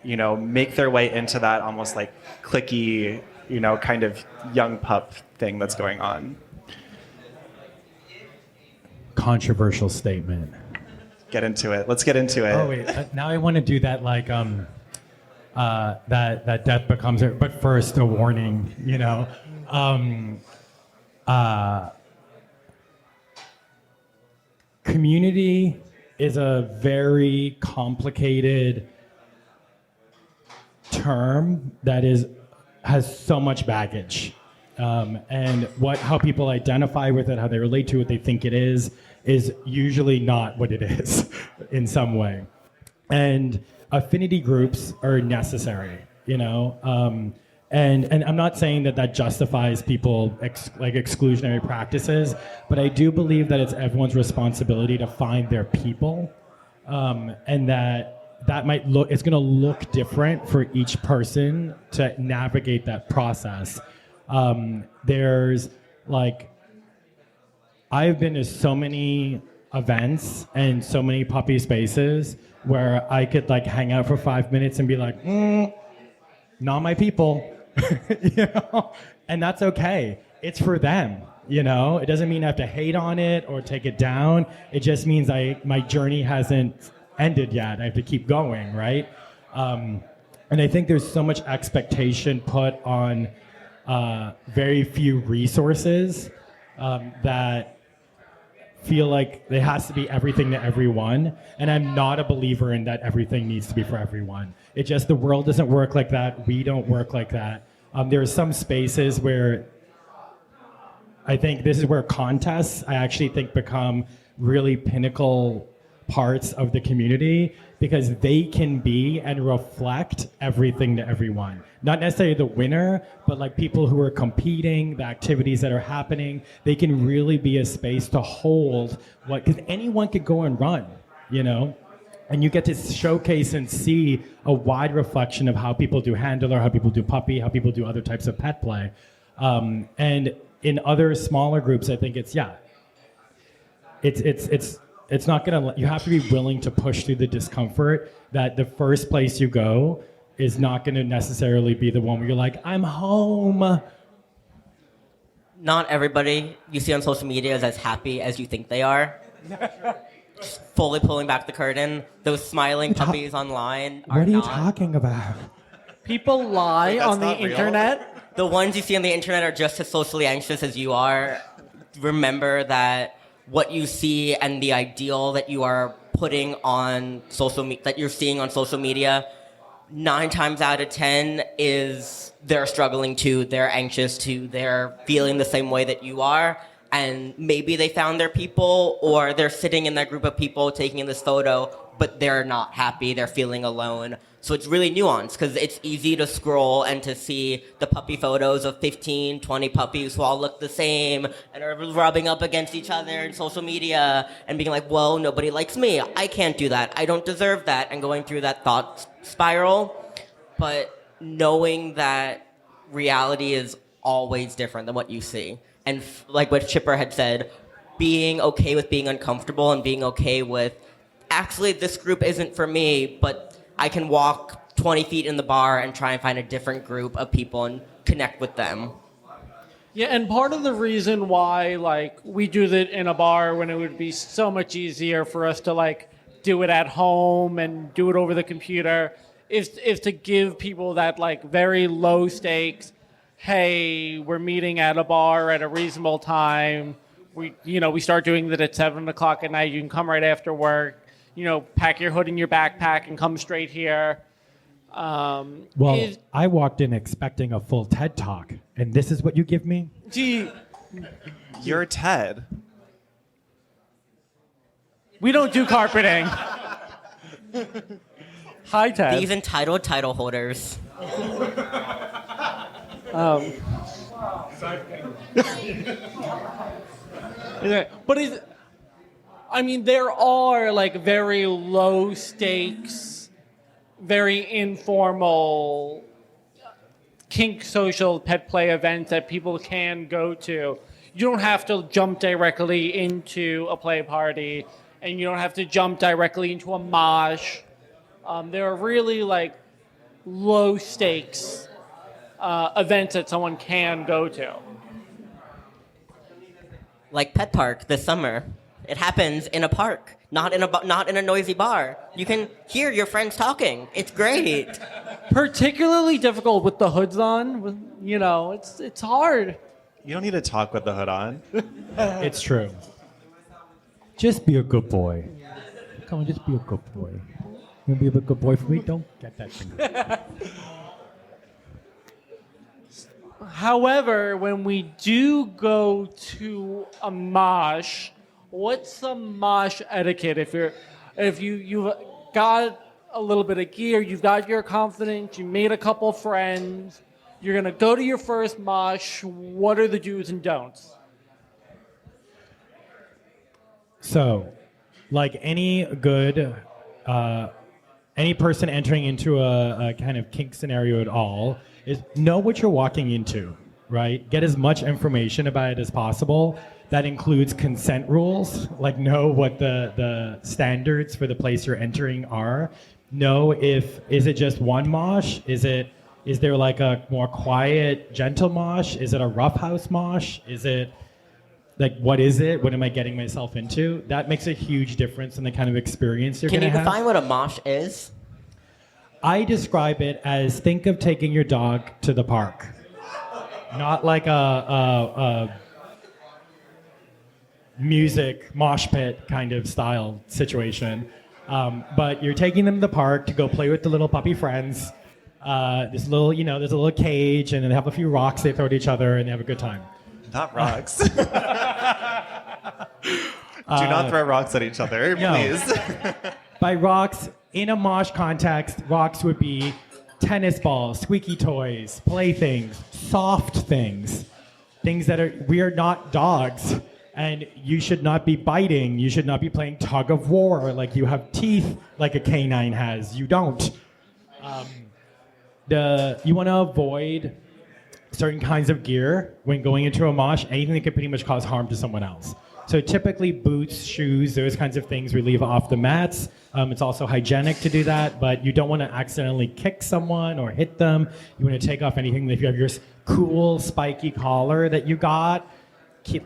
make their way into that almost like cliquey kind of young pup thing that's going on. Controversial statement. Get into it. Let's get into it. Oh wait, now I want to do that like that death becomes it, but first a warning, community is a very complicated term that has so much baggage, and how people identify with it, how they relate to it, they think it is usually not what it is in some way. And affinity groups are necessary, and I'm not saying that justifies people like exclusionary practices, but I do believe that it's everyone's responsibility to find their people, and that might it's going to look different for each person to navigate that process. There's like, I've been to so many events and so many puppy spaces where I could like hang out for 5 minutes and be like, not my people, you know, and that's okay. It's for them, you know. It doesn't mean I have to hate on it or take it down. It just means my journey hasn't ended yet. I have to keep going, right? And I think there's so much expectation put on very few resources that feel like there has to be everything to everyone. And I'm not a believer in that everything needs to be for everyone. It just, the world doesn't work like that. We don't work like that. There are some spaces where I think this is where contests, I actually think, become really pinnacle parts of the community because they can be and reflect everything to everyone. Not necessarily the winner, but like people who are competing, the activities that are happening, they can really be a space to hold what, because anyone could go and run, you know? And you get to showcase and see a wide reflection of how people do handler, how people do puppy, how people do other types of pet play. And in other smaller groups, I think it's not gonna, you have to be willing to push through the discomfort that the first place you go is not gonna necessarily be the one where you're like, I'm home. Not everybody you see on social media is as happy as you think they are. Just fully pulling back the curtain. Those smiling puppies online are What are you not. talking about? People lie Wait, that's on the not real? internet. The ones you see on the internet are just as socially anxious as you are. Remember that what you see and the ideal that you are putting on that you're seeing on social media, 9 times out of 10 is they're struggling too, they're anxious too, they're feeling the same way that you are, and maybe they found their people, or they're sitting in that group of people taking this photo, but they're not happy, they're feeling alone. So it's really nuanced, because it's easy to scroll and to see the puppy photos of 15, 20 puppies who all look the same and are rubbing up against each other in social media and being like, well, nobody likes me. I can't do that. I don't deserve that. And going through that thought spiral. But knowing that reality is always different than what you see. And like what Chipper had said, being okay with being uncomfortable and being okay with, actually, this group isn't for me, but I can walk 20 feet in the bar and try and find a different group of people and connect with them. Yeah, and part of the reason why, like, we do that in a bar when it would be so much easier for us to, like, do it at home and do it over the computer is to give people that, like, very low stakes, hey, we're meeting at a bar at a reasonable time. We start doing that at 7 o'clock at night. You can come right after work. Pack your hood in your backpack and come straight here. I walked in expecting a full TED Talk, and this is what you give me? Gee, You're Ted. we don't do carpeting. Hi, Ted. These entitled title holders. But there are like very low stakes, very informal kink social pet play events that people can go to. You don't have to jump directly into a play party, and you don't have to jump directly into a mosh. There are really like low stakes events that someone can go to. Like Pet Park this summer. It happens in a park, not in a noisy bar. You can hear your friends talking. It's great. Particularly difficult with the hoods on. It's hard. You don't need to talk with the hood on. It's true. Just be a good boy. Come on, just be a good boy. You want to be a good boy for me? Don't get that thing. However, when we do go to a mosh, what's the mosh etiquette? If you've got a little bit of gear, you've got your confidence, you made a couple friends, you're gonna go to your first mosh. What are the do's and don'ts? So, like any good, any person entering into a kind of kink scenario at all, is know what you're walking into, right? Get as much information about it as possible. That includes consent rules, like know what the standards for the place you're entering are. Know is it just one mosh? Is it Is there like a more quiet, gentle mosh? Is it a roughhouse mosh? Is it like, what is it? What am I getting myself into? That makes a huge difference in the kind of experience you're Can going to you have. define what a mosh is? I describe it as, think of taking your dog to the park. Not like a music mosh pit kind of style situation. But you're taking them to the park to go play with the little puppy friends. There's a little cage, and then they have a few rocks they throw at each other, and they have a good time. Not rocks. Do not throw rocks at each other, No. please. By rocks, in a mosh context, rocks would be tennis balls, squeaky toys, playthings, soft things, things that we are not dogs, and you should not be biting. You should not be playing tug of war like you have teeth like a canine has. You don't. You want to avoid certain kinds of gear when going into a mosh, anything that could pretty much cause harm to someone else. So typically boots, shoes, those kinds of things we leave off the mats. It's also hygienic to do that, but you don't want to accidentally kick someone or hit them. You want to take off anything. If you have your cool spiky collar that you got,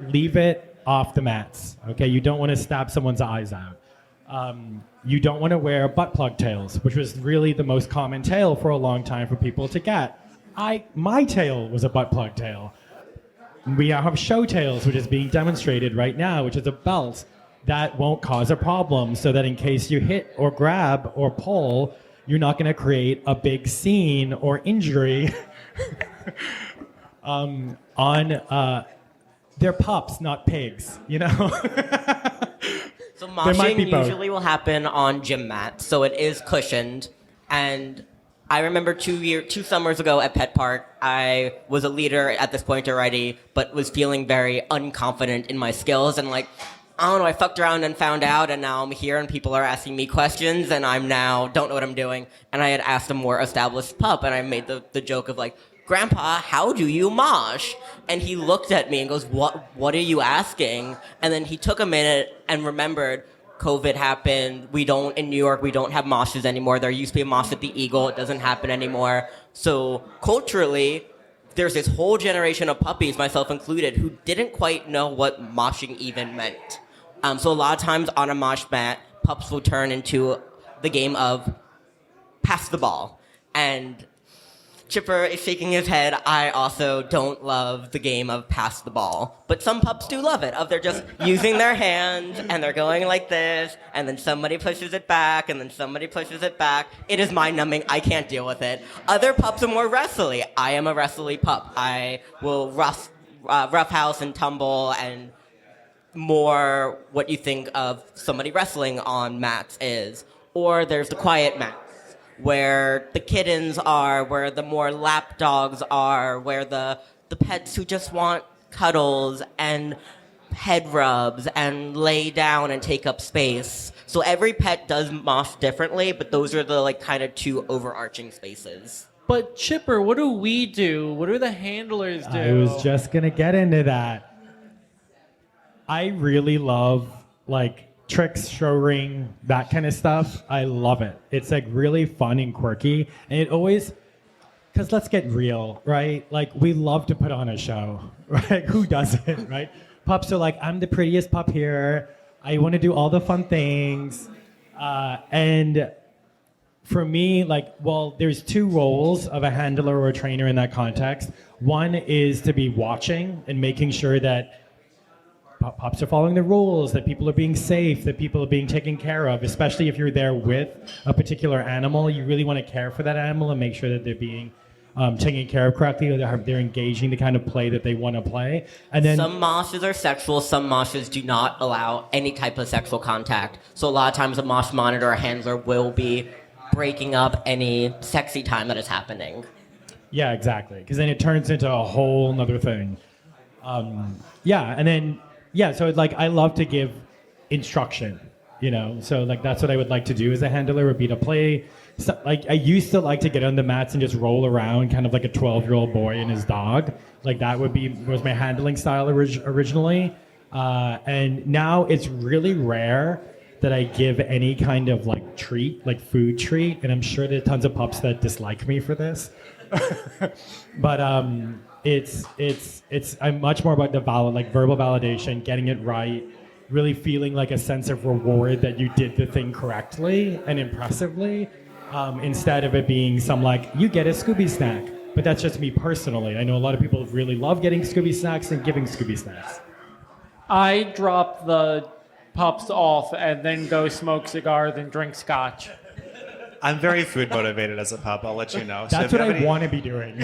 leave it off the mats. Okay, you don't want to stab someone's eyes out. You don't want to wear butt plug tails, which was really the most common tail for a long time for people to get. My tail was a butt plug tail. We now have show tails, which is being demonstrated right now, which is a belt that won't cause a problem, so that in case you hit or grab or pull, you're not going to create a big scene or injury they're pups, not pigs, you know? So There might be moshing both. usually will happen on gym mats, so it is cushioned. And I remember 2 summers ago at Pet Park, I was a leader at this point already, but was feeling very unconfident in my skills. And like, I don't know, I fucked around and found out, and now I'm here and people are asking me questions, and I'm now don't know what I'm doing. And I had asked a more established pup, and I made the joke of like, Grandpa, how do you mosh? And he looked at me and goes, what are you asking? And then he took a minute and remembered COVID happened. In New York, we don't have moshes anymore. There used to be a mosh at the Eagle. It doesn't happen anymore. So culturally, there's this whole generation of puppies, myself included, who didn't quite know what moshing even meant. So a lot of times on a mosh mat, pups will turn into the game of pass the ball. And Chipper is shaking his head. I also don't love the game of pass the ball. But some pups do love it. They're just using their hands, and they're going like this, and then somebody pushes it back, and then somebody pushes it back. It is mind-numbing. I can't deal with it. Other pups are more wrestly. I am a wrestly pup. I will roughhouse and tumble, and more what you think of somebody wrestling on mats is. Or there's the quiet mat, where the kittens are, where the more lap dogs are, where the pets who just want cuddles and head rubs and lay down and take up space. So every pet does mosh differently, but those are the like kind of two overarching spaces. But Chipper, what do we do? What do the handlers do? I was just going to get into that. I really love like tricks, show ring, that kind of stuff. I love it. It's like really fun and quirky. And it always, because let's get real, right? Like we love to put on a show, right? Who doesn't, right? Pups are like, I'm the prettiest pup here. I want to do all the fun things. And for me, like, well, there's two roles of a handler or a trainer in that context. One is to be watching and making sure that pups are following the rules, that people are being safe, that people are being taken care of, especially if you're there with a particular animal. You really want to care for that animal and make sure that they're being taken care of correctly, or they're engaging the kind of play that they want to play. And then some moshes are sexual, some moshes do not allow any type of sexual contact. So a lot of times a mosh monitor or handler will be breaking up any sexy time that is happening. Yeah, exactly. Because then it turns into a whole nother thing. So like I love to give instruction, you know. So like that's what I would like to do as a handler, would be to play. So, like I used to like to get on the mats and just roll around, kind of like a 12-year-old boy and his dog. Like that was my handling style originally. And now it's really rare that I give any kind of like treat, like food treat. And I'm sure there are tons of pups that dislike me for this. But I'm much more about the verbal validation, getting it right, really feeling like a sense of reward that you did the thing correctly and impressively, instead of it being some like, you get a Scooby snack. But that's just me personally. I know a lot of people really love getting Scooby snacks and giving Scooby snacks. I drop the pups off and then go smoke cigar, then drink scotch. I'm very food motivated as a pup, I'll let you know. That's so what I want to be doing.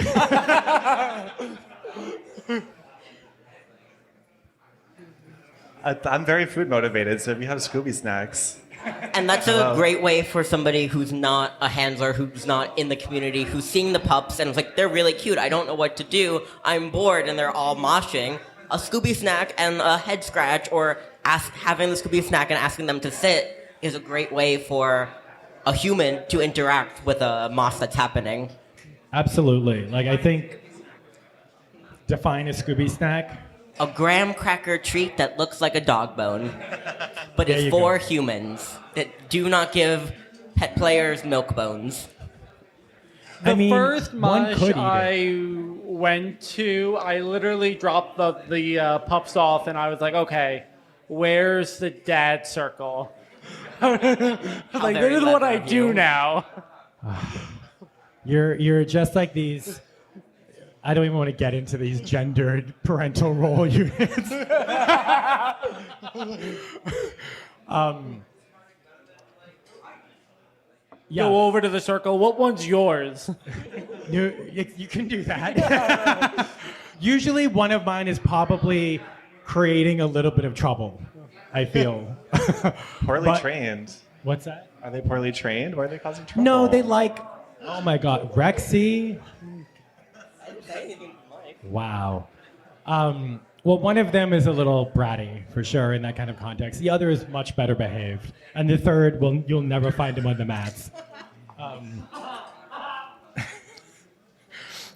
I'm very food motivated, so if you have Scooby snacks. And that's a great way for somebody who's not a handler, who's not in the community, who's seeing the pups and it's like, they're really cute. I don't know what to do. I'm bored and they're all moshing. A Scooby snack and a head scratch or having the Scooby snack and asking them to sit is a great way for a human to interact with a mosh that's happening. Absolutely. Like, I think, define a Scooby snack. A graham cracker treat that looks like a dog bone, but is for humans that do not give pet players milk bones. The first mosh I went to, I literally dropped the pups off and I was like, okay, where's the dad circle? I was like, this is what I do now. You're just like these. I don't even want to get into these gendered parental role units. Yeah. Go over to the circle. What one's yours? You can do that. Usually one of mine is probably creating a little bit of trouble, I feel. Poorly trained. What's that? Are they poorly trained? Why are they causing trouble? No, they oh my God, Rexy. Wow. Well, one of them is a little bratty, for sure, in that kind of context. The other is much better behaved. And the third, you'll never find him on the mats.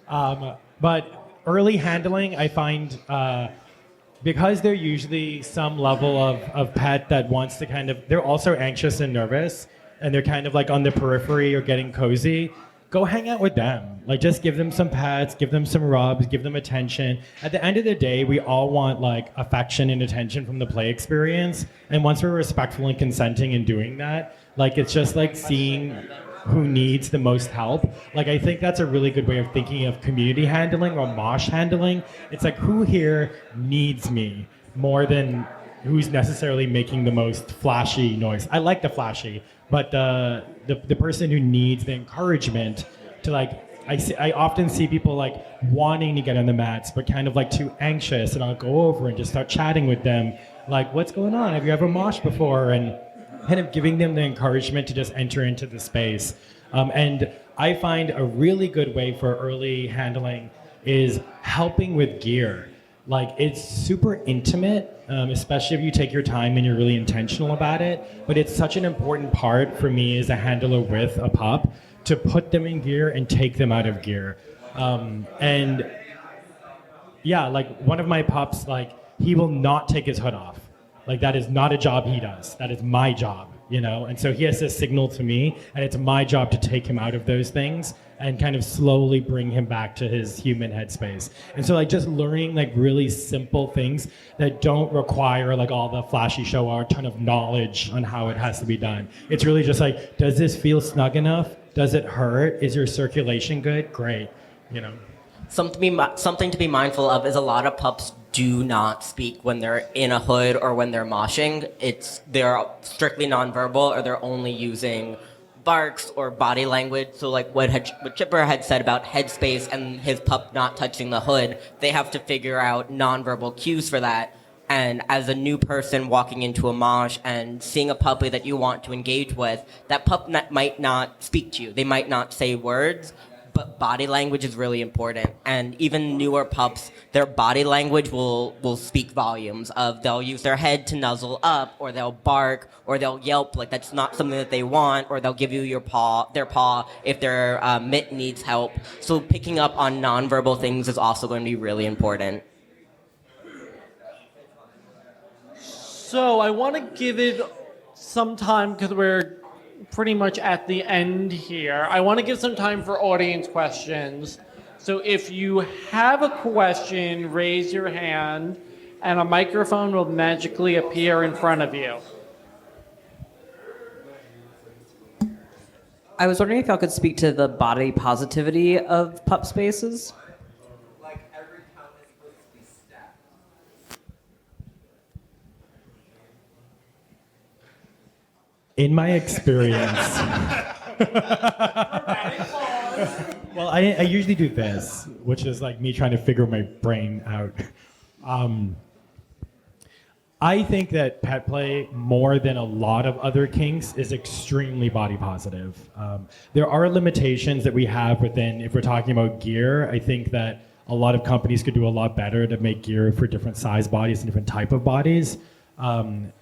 But early handling, I find, because they're usually some level of pet that wants to they're also anxious and nervous, and they're kind of like on the periphery or getting cozy. Go hang out with them. Like, just give them some pets, give them some rubs, give them attention. At the end of the day, we all want like affection and attention from the play experience. And once we're respectful and consenting in doing that, like, it's just like seeing who needs the most help. Like, I think that's a really good way of thinking of community handling or mosh handling. It's like, who here needs me more than who's necessarily making the most flashy noise. I like the flashy, but the person who needs the encouragement to, like, I often see people like wanting to get on the mats, but kind of like too anxious, and I'll go over and just start chatting with them, like, what's going on? Have you ever moshed before? And kind of giving them the encouragement to just enter into the space. And I find a really good way for early handling is helping with gear. Like, it's super intimate, especially if you take your time and you're really intentional about it. But it's such an important part for me as a handler with a pup to put them in gear and take them out of gear. And yeah, like, one of my pups, like, he will not take his hood off. Like, that is not a job he does. That is my job, you know? And so he has to signal to me, and it's my job to take him out of those things and kind of slowly bring him back to his human headspace. And so, like, just learning, like, really simple things that don't require, like, all the flashy show or a ton of knowledge on how it has to be done. It's really just like, does this feel snug enough? Does it hurt? Is your circulation good? Great, you know? Something to be mindful of is a lot of pups do not speak when they're in a hood or when they're moshing. They're strictly nonverbal, or they're only using barks or body language. So, like what Chipper had said about headspace and his pup not touching the hood, they have to figure out nonverbal cues for that. And as a new person walking into a mosh and seeing a puppy that you want to engage with, that pup might not speak to you. They might not say words, but body language is really important. And even newer pups, their body language will speak volumes of, they'll use their head to nuzzle up, or they'll bark, or they'll yelp like that's not something that they want, or they'll give you their paw if their mitt needs help. So picking up on nonverbal things is also going to be really important. So I want to give it some time because we're pretty much at the end here. I want to give some time for audience questions. So if you have a question, raise your hand, and a microphone will magically appear in front of you. I was wondering if y'all could speak to the body positivity of pup spaces. Like every count is supposed to be stacked. In my experience, well, I usually do this, which is like me trying to figure my brain out. I think that pet play, more than a lot of other kinks, is extremely body positive. There are limitations that we have within, if we're talking about gear, I think that a lot of companies could do a lot better to make gear for different size bodies and different type of bodies. But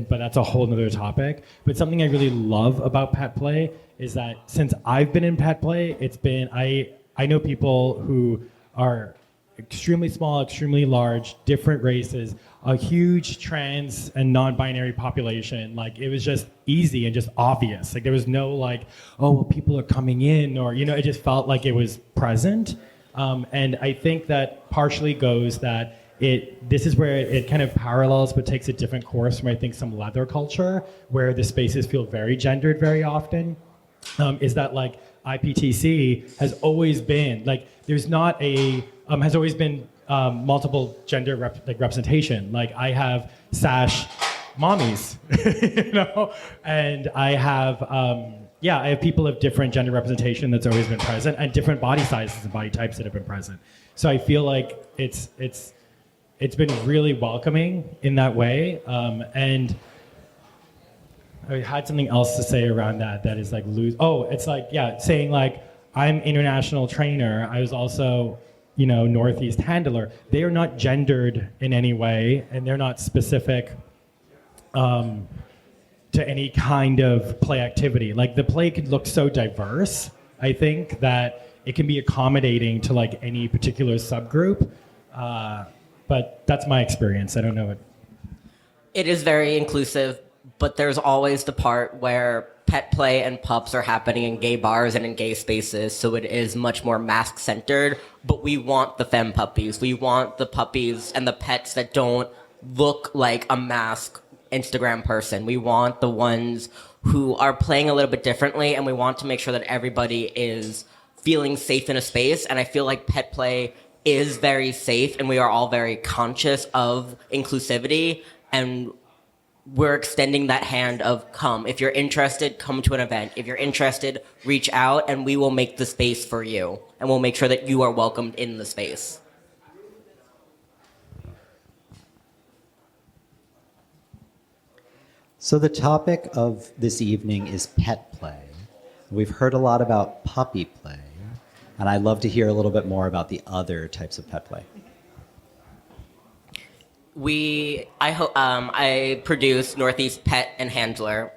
that's a whole nother topic. But something I really love about pet play is that since I've been in pet play, it's been, I know people who are extremely small, extremely large, different races, a huge trans and non-binary population. Like, it was just easy and just obvious. Like, there was no like, oh, well, people are coming in, or, you know, it just felt like it was present. And I think that partially goes that this is where it kind of parallels but takes a different course from, I think, some leather culture, where the spaces feel very gendered very often. Is that like IPTC has always been, like, there's not a, has always been multiple gender representation. Like, I have sash mommies, you know, and I have, I have people of different gender representation that's always been present, and different body sizes and body types that have been present. So I feel like it's been really welcoming in that way. And I had something else to say around that is like it's like, saying like, I'm international trainer. I was also, you know, Northeast handler. They are not gendered in any way, and they're not specific to any kind of play activity. Like, the play could look so diverse, I think, that it can be accommodating to like any particular subgroup. But that's my experience. I don't know it. It is very inclusive, but there's always the part where pet play and pups are happening in gay bars and in gay spaces, so it is much more mask-centered, but we want the femme puppies. We want the puppies and the pets that don't look like a mask Instagram person. We want the ones who are playing a little bit differently, and we want to make sure that everybody is feeling safe in a space, and I feel like pet play is very safe, and we are all very conscious of inclusivity, and we're extending that hand of come. If you're interested, come to an event. If you're interested, reach out, and we will make the space for you, and we'll make sure that you are welcomed in the space. So the topic of this evening is pet play. We've heard a lot about puppy play, and I'd love to hear a little bit more about the other types of pet play. I produce Northeast Pet and Handler.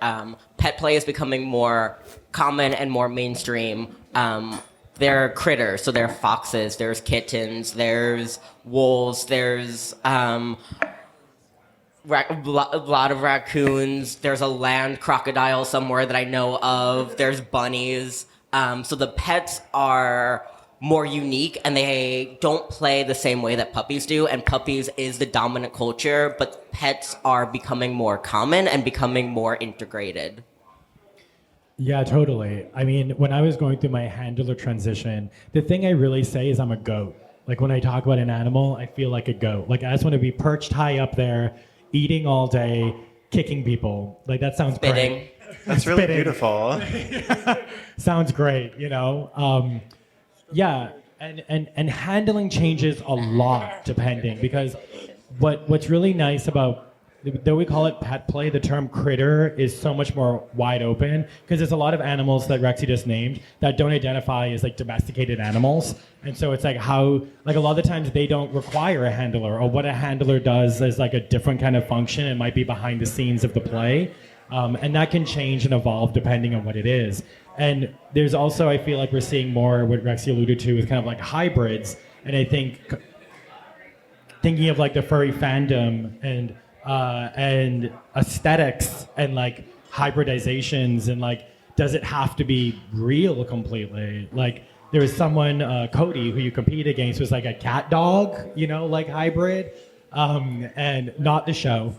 Pet play is becoming more common and more mainstream. There are critters, so there are foxes, there's kittens, there's wolves, there's a lot of raccoons, there's a land crocodile somewhere that I know of, there's bunnies. So the pets are more unique, and they don't play the same way that puppies do, and puppies is the dominant culture, but pets are becoming more common and becoming more integrated. Yeah, totally. I mean, when I was going through my handler transition, the thing I really say is I'm a goat. Like, when I talk about an animal, I feel like a goat. Like, I just want to be perched high up there, eating all day, kicking people. Like, that sounds Spitting. great. That's really Spitting. beautiful. Sounds great, you know? And handling changes a lot depending, because what's really nice about, though we call it pet play, the term critter is so much more wide open, because there's a lot of animals that Rexy just named that don't identify as like domesticated animals. And so it's like like a lot of the times they don't require a handler, or what a handler does is like a different kind of function. It might be behind the scenes of the play. And that can change and evolve depending on what it is. And there's also, I feel like we're seeing more what Rexy alluded to with kind of like hybrids. And I think thinking of like the furry fandom and aesthetics and like hybridizations and like does it have to be real completely? Like, there was someone, Cody, who you compete against, was like a cat dog, like hybrid, and not the show.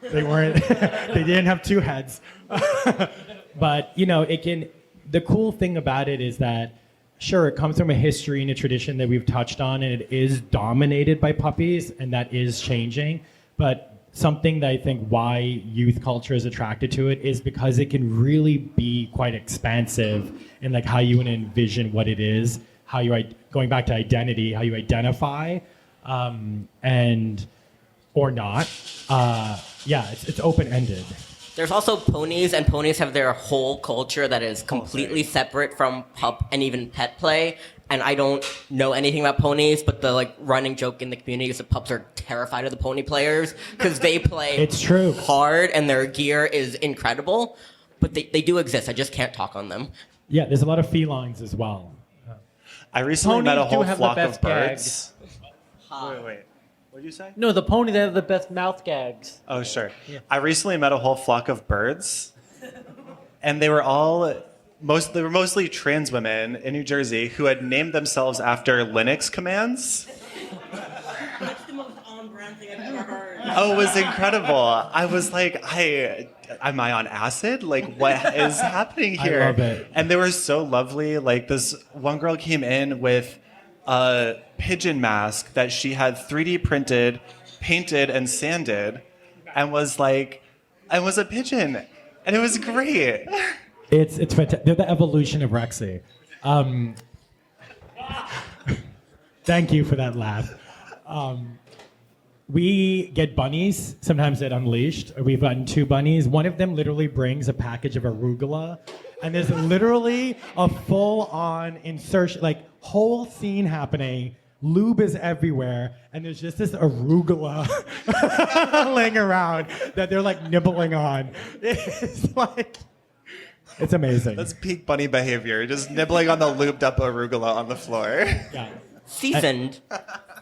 They weren't. They didn't have two heads. But the cool thing about it is that, sure, it comes from a history and a tradition that we've touched on, and it is dominated by puppies, and that is changing. But something that I think why youth culture is attracted to it is because it can really be quite expansive in like how you want to envision what it is, how you going back to identity, how you identify, and or not. It's open-ended. There's also ponies, and ponies have their whole culture that is completely separate from pup and even pet play. And I don't know anything about ponies, but the running joke in the community is that pups are terrified of the pony players because they play It's true. hard and their gear is incredible. But they do exist. I just can't talk on them. Yeah, there's a lot of felines as well. I recently met a Ponies do whole have the flock best of birds. Wait. What did you say? No, the pony that have the best mouth gags. Oh, sure. Yeah. I recently met a whole flock of birds, and they were mostly trans women in New Jersey who had named themselves after Linux commands. That's the most on-brand thing I've ever heard. Oh, it was incredible. I was like, am I on acid? Like, what is happening here? I love it. And they were so lovely. Like, this one girl came in with a pigeon mask that she had 3D printed, painted, and sanded, and was a pigeon. And it was great. It's fantastic. They're the evolution of Rexy. Thank you for that laugh. We get bunnies, sometimes at Unleashed. We've gotten 2 bunnies. One of them literally brings a package of arugula, and there's literally a full-on insertion, like whole scene happening. Lube is everywhere, and there's just this arugula laying around that they're like nibbling on. It's amazing. That's peak bunny behavior, just nibbling on the lubed up arugula on the floor. Yeah. Seasoned.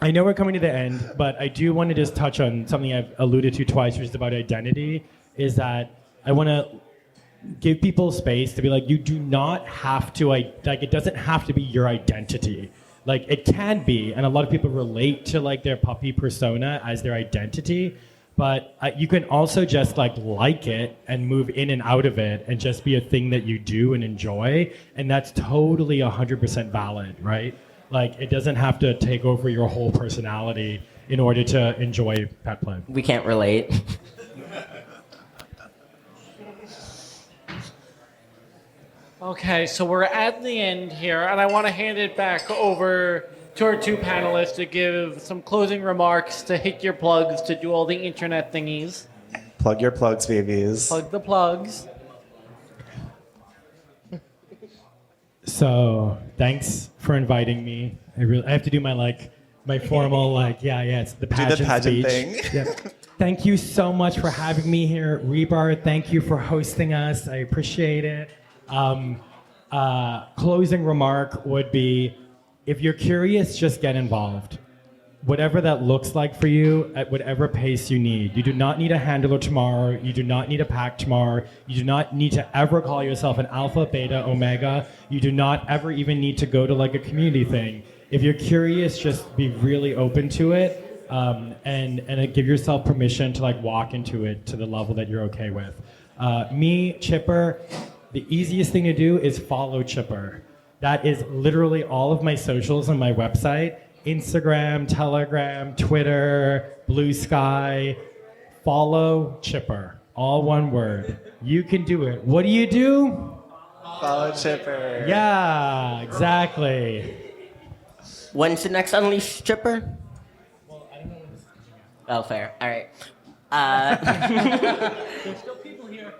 I know we're coming to the end, but I do want to just touch on something I've alluded to twice, which is about identity, is that I want to give people space to be like, you do not have to, it doesn't have to be your identity. Like, it can be, and a lot of people relate to like their puppy persona as their identity, but you can also just like it and move in and out of it and just be a thing that you do and enjoy, and that's totally 100% valid, right? Like, it doesn't have to take over your whole personality in order to enjoy pet play. We can't relate. Okay, so we're at the end here, and I want to hand it back over to our 2 panelists to give some closing remarks, to hit your plugs, to do all the internet thingies. Plug your plugs, babies. Plug the plugs. So, thanks for inviting me. I have to do my formal it's the pageant, Do the pageant speech. thing. Yeah. Thank you so much for having me here, Rebar. Thank you for hosting us. I appreciate it. Closing remark would be, if you're curious, just get involved. Whatever that looks like for you, at whatever pace you need. You do not need a handler tomorrow. You do not need a pack tomorrow. You do not need to ever call yourself an alpha, beta, omega. You do not ever even need to go to a community thing. If you're curious, just be really open to it, and give yourself permission to walk into it to the level that you're okay with. Me, Chipper, the easiest thing to do is follow Chipper. That is literally all of my socials on my website. Instagram, Telegram, Twitter, Blue Sky. Follow Chipper. All one word. You can do it. What do you do? Follow Chipper. Yeah, exactly. When's the next Unleashed Chipper? Well, I don't know when this is coming out. Oh, fair. All right. There's still people here.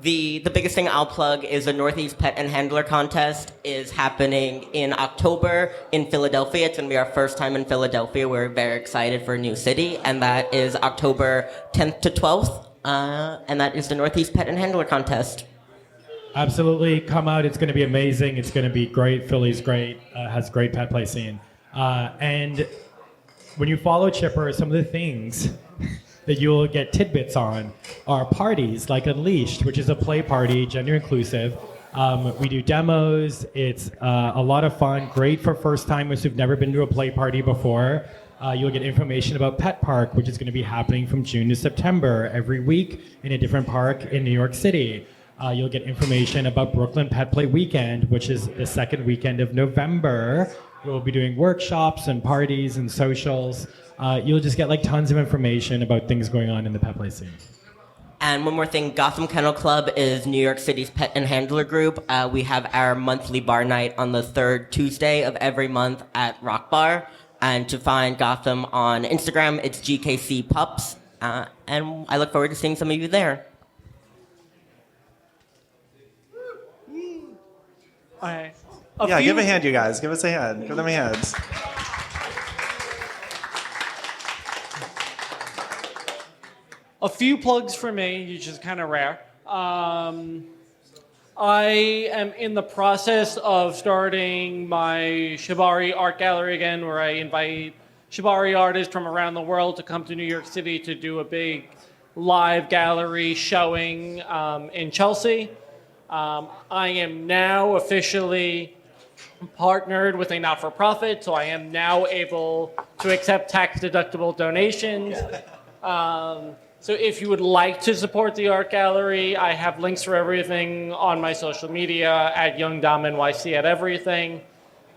The biggest thing I'll plug is the Northeast Pet and Handler Contest is happening in October in Philadelphia. It's going to be our first time in Philadelphia. We're very excited for a new city, and that is October 10th to 12th, and that is the Northeast Pet and Handler Contest. Absolutely. Come out. It's going to be amazing. It's going to be great. Philly's great. Has great pet play scene. And when you follow Chipper, some of the things that you'll get tidbits on are parties like Unleashed, which is a play party, gender inclusive. We do demos. It's a lot of fun, great for first timers who've never been to a play party before. You'll get information about Pet Park, which is going to be happening from June to September every week in a different park in New York City. You'll get information about Brooklyn Pet Play Weekend, which is the second weekend of November. We'll be doing workshops and parties and socials. You'll just get like tons of information about things going on in the pet play scene. And one more thing, Gotham Kennel Club is New York City's pet and handler group. We have our monthly bar night on the third Tuesday of every month at Rock Bar. And to find Gotham on Instagram, it's GKC Pups. And I look forward to seeing some of you there. All right. Give a hand, you guys. Give us a hand. Give them a hand. A few plugs for me, which is kind of rare. I am in the process of starting my Shibari art gallery again, where I invite Shibari artists from around the world to come to New York City to do a big live gallery showing in Chelsea. I am now officially partnered with a not-for-profit, so I am now able to accept tax-deductible donations. So if you would like to support the art gallery, I have links for everything on my social media at YoungDomNYC at everything.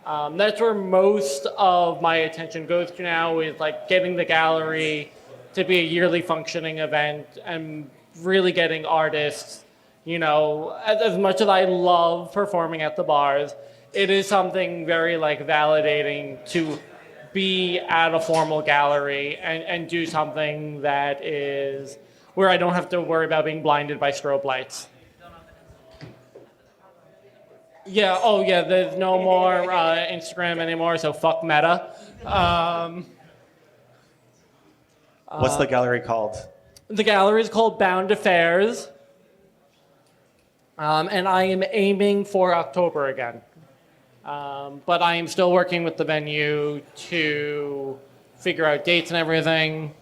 That's where most of my attention goes to now, is like getting the gallery to be a yearly functioning event and really getting artists, you know, as much as I love performing at the bars, it is something very like validating to be at a formal gallery and do something that is where I don't have to worry about being blinded by strobe lights. Yeah, oh yeah, there's no more Instagram anymore, so fuck Meta. What's the gallery called? The gallery is called Bound Affairs, and I am aiming for October again. But I am still working with the venue to figure out dates and everything.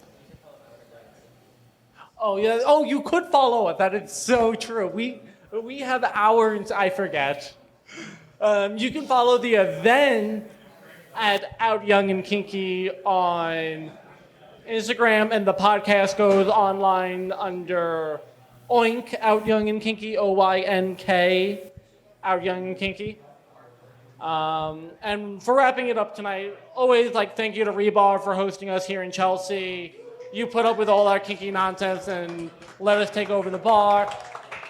Oh yeah. Oh, you could follow it. That is so true. We have hours. I forget. You can follow the event at Out Young and Kinky on Instagram, and the podcast goes online under OYNK, Out Young and Kinky, OYNK, Out Young and Kinky. And for wrapping it up tonight, always like thank you to Rebar for hosting us here in Chelsea. You put up with all our kinky nonsense and let us take over the bar.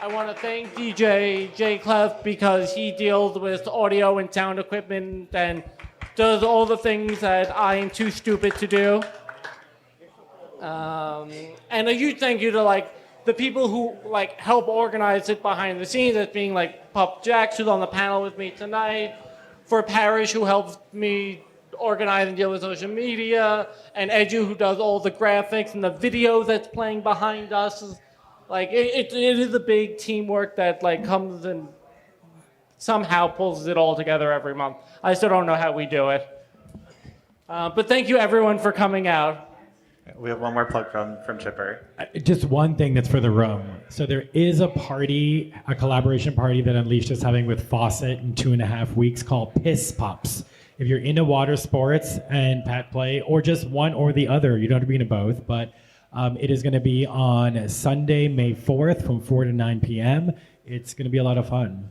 I want to thank DJ Jay Clef because he deals with audio and sound equipment and does all the things that I am too stupid to do. And a huge thank you to like the people who like help organize it behind the scenes, as being like Pup Jax, who's on the panel with me tonight, for Parrish, who helps me organize and deal with social media, and Edu, who does all the graphics and the video that's playing behind us. Like it is a big teamwork that like comes and somehow pulls it all together every month. I still don't know how we do it. But thank you everyone for coming out. We have one more plug from Chipper. Just one thing that's for the room. So there is a party, a collaboration party that Unleashed is having with Fawcett in 2.5 weeks called Piss Pops. If you're into water sports and pet play, or just one or the other, you don't have to be into both, but it is going to be on Sunday, May 4th from 4 to 9 p.m. It's going to be a lot of fun.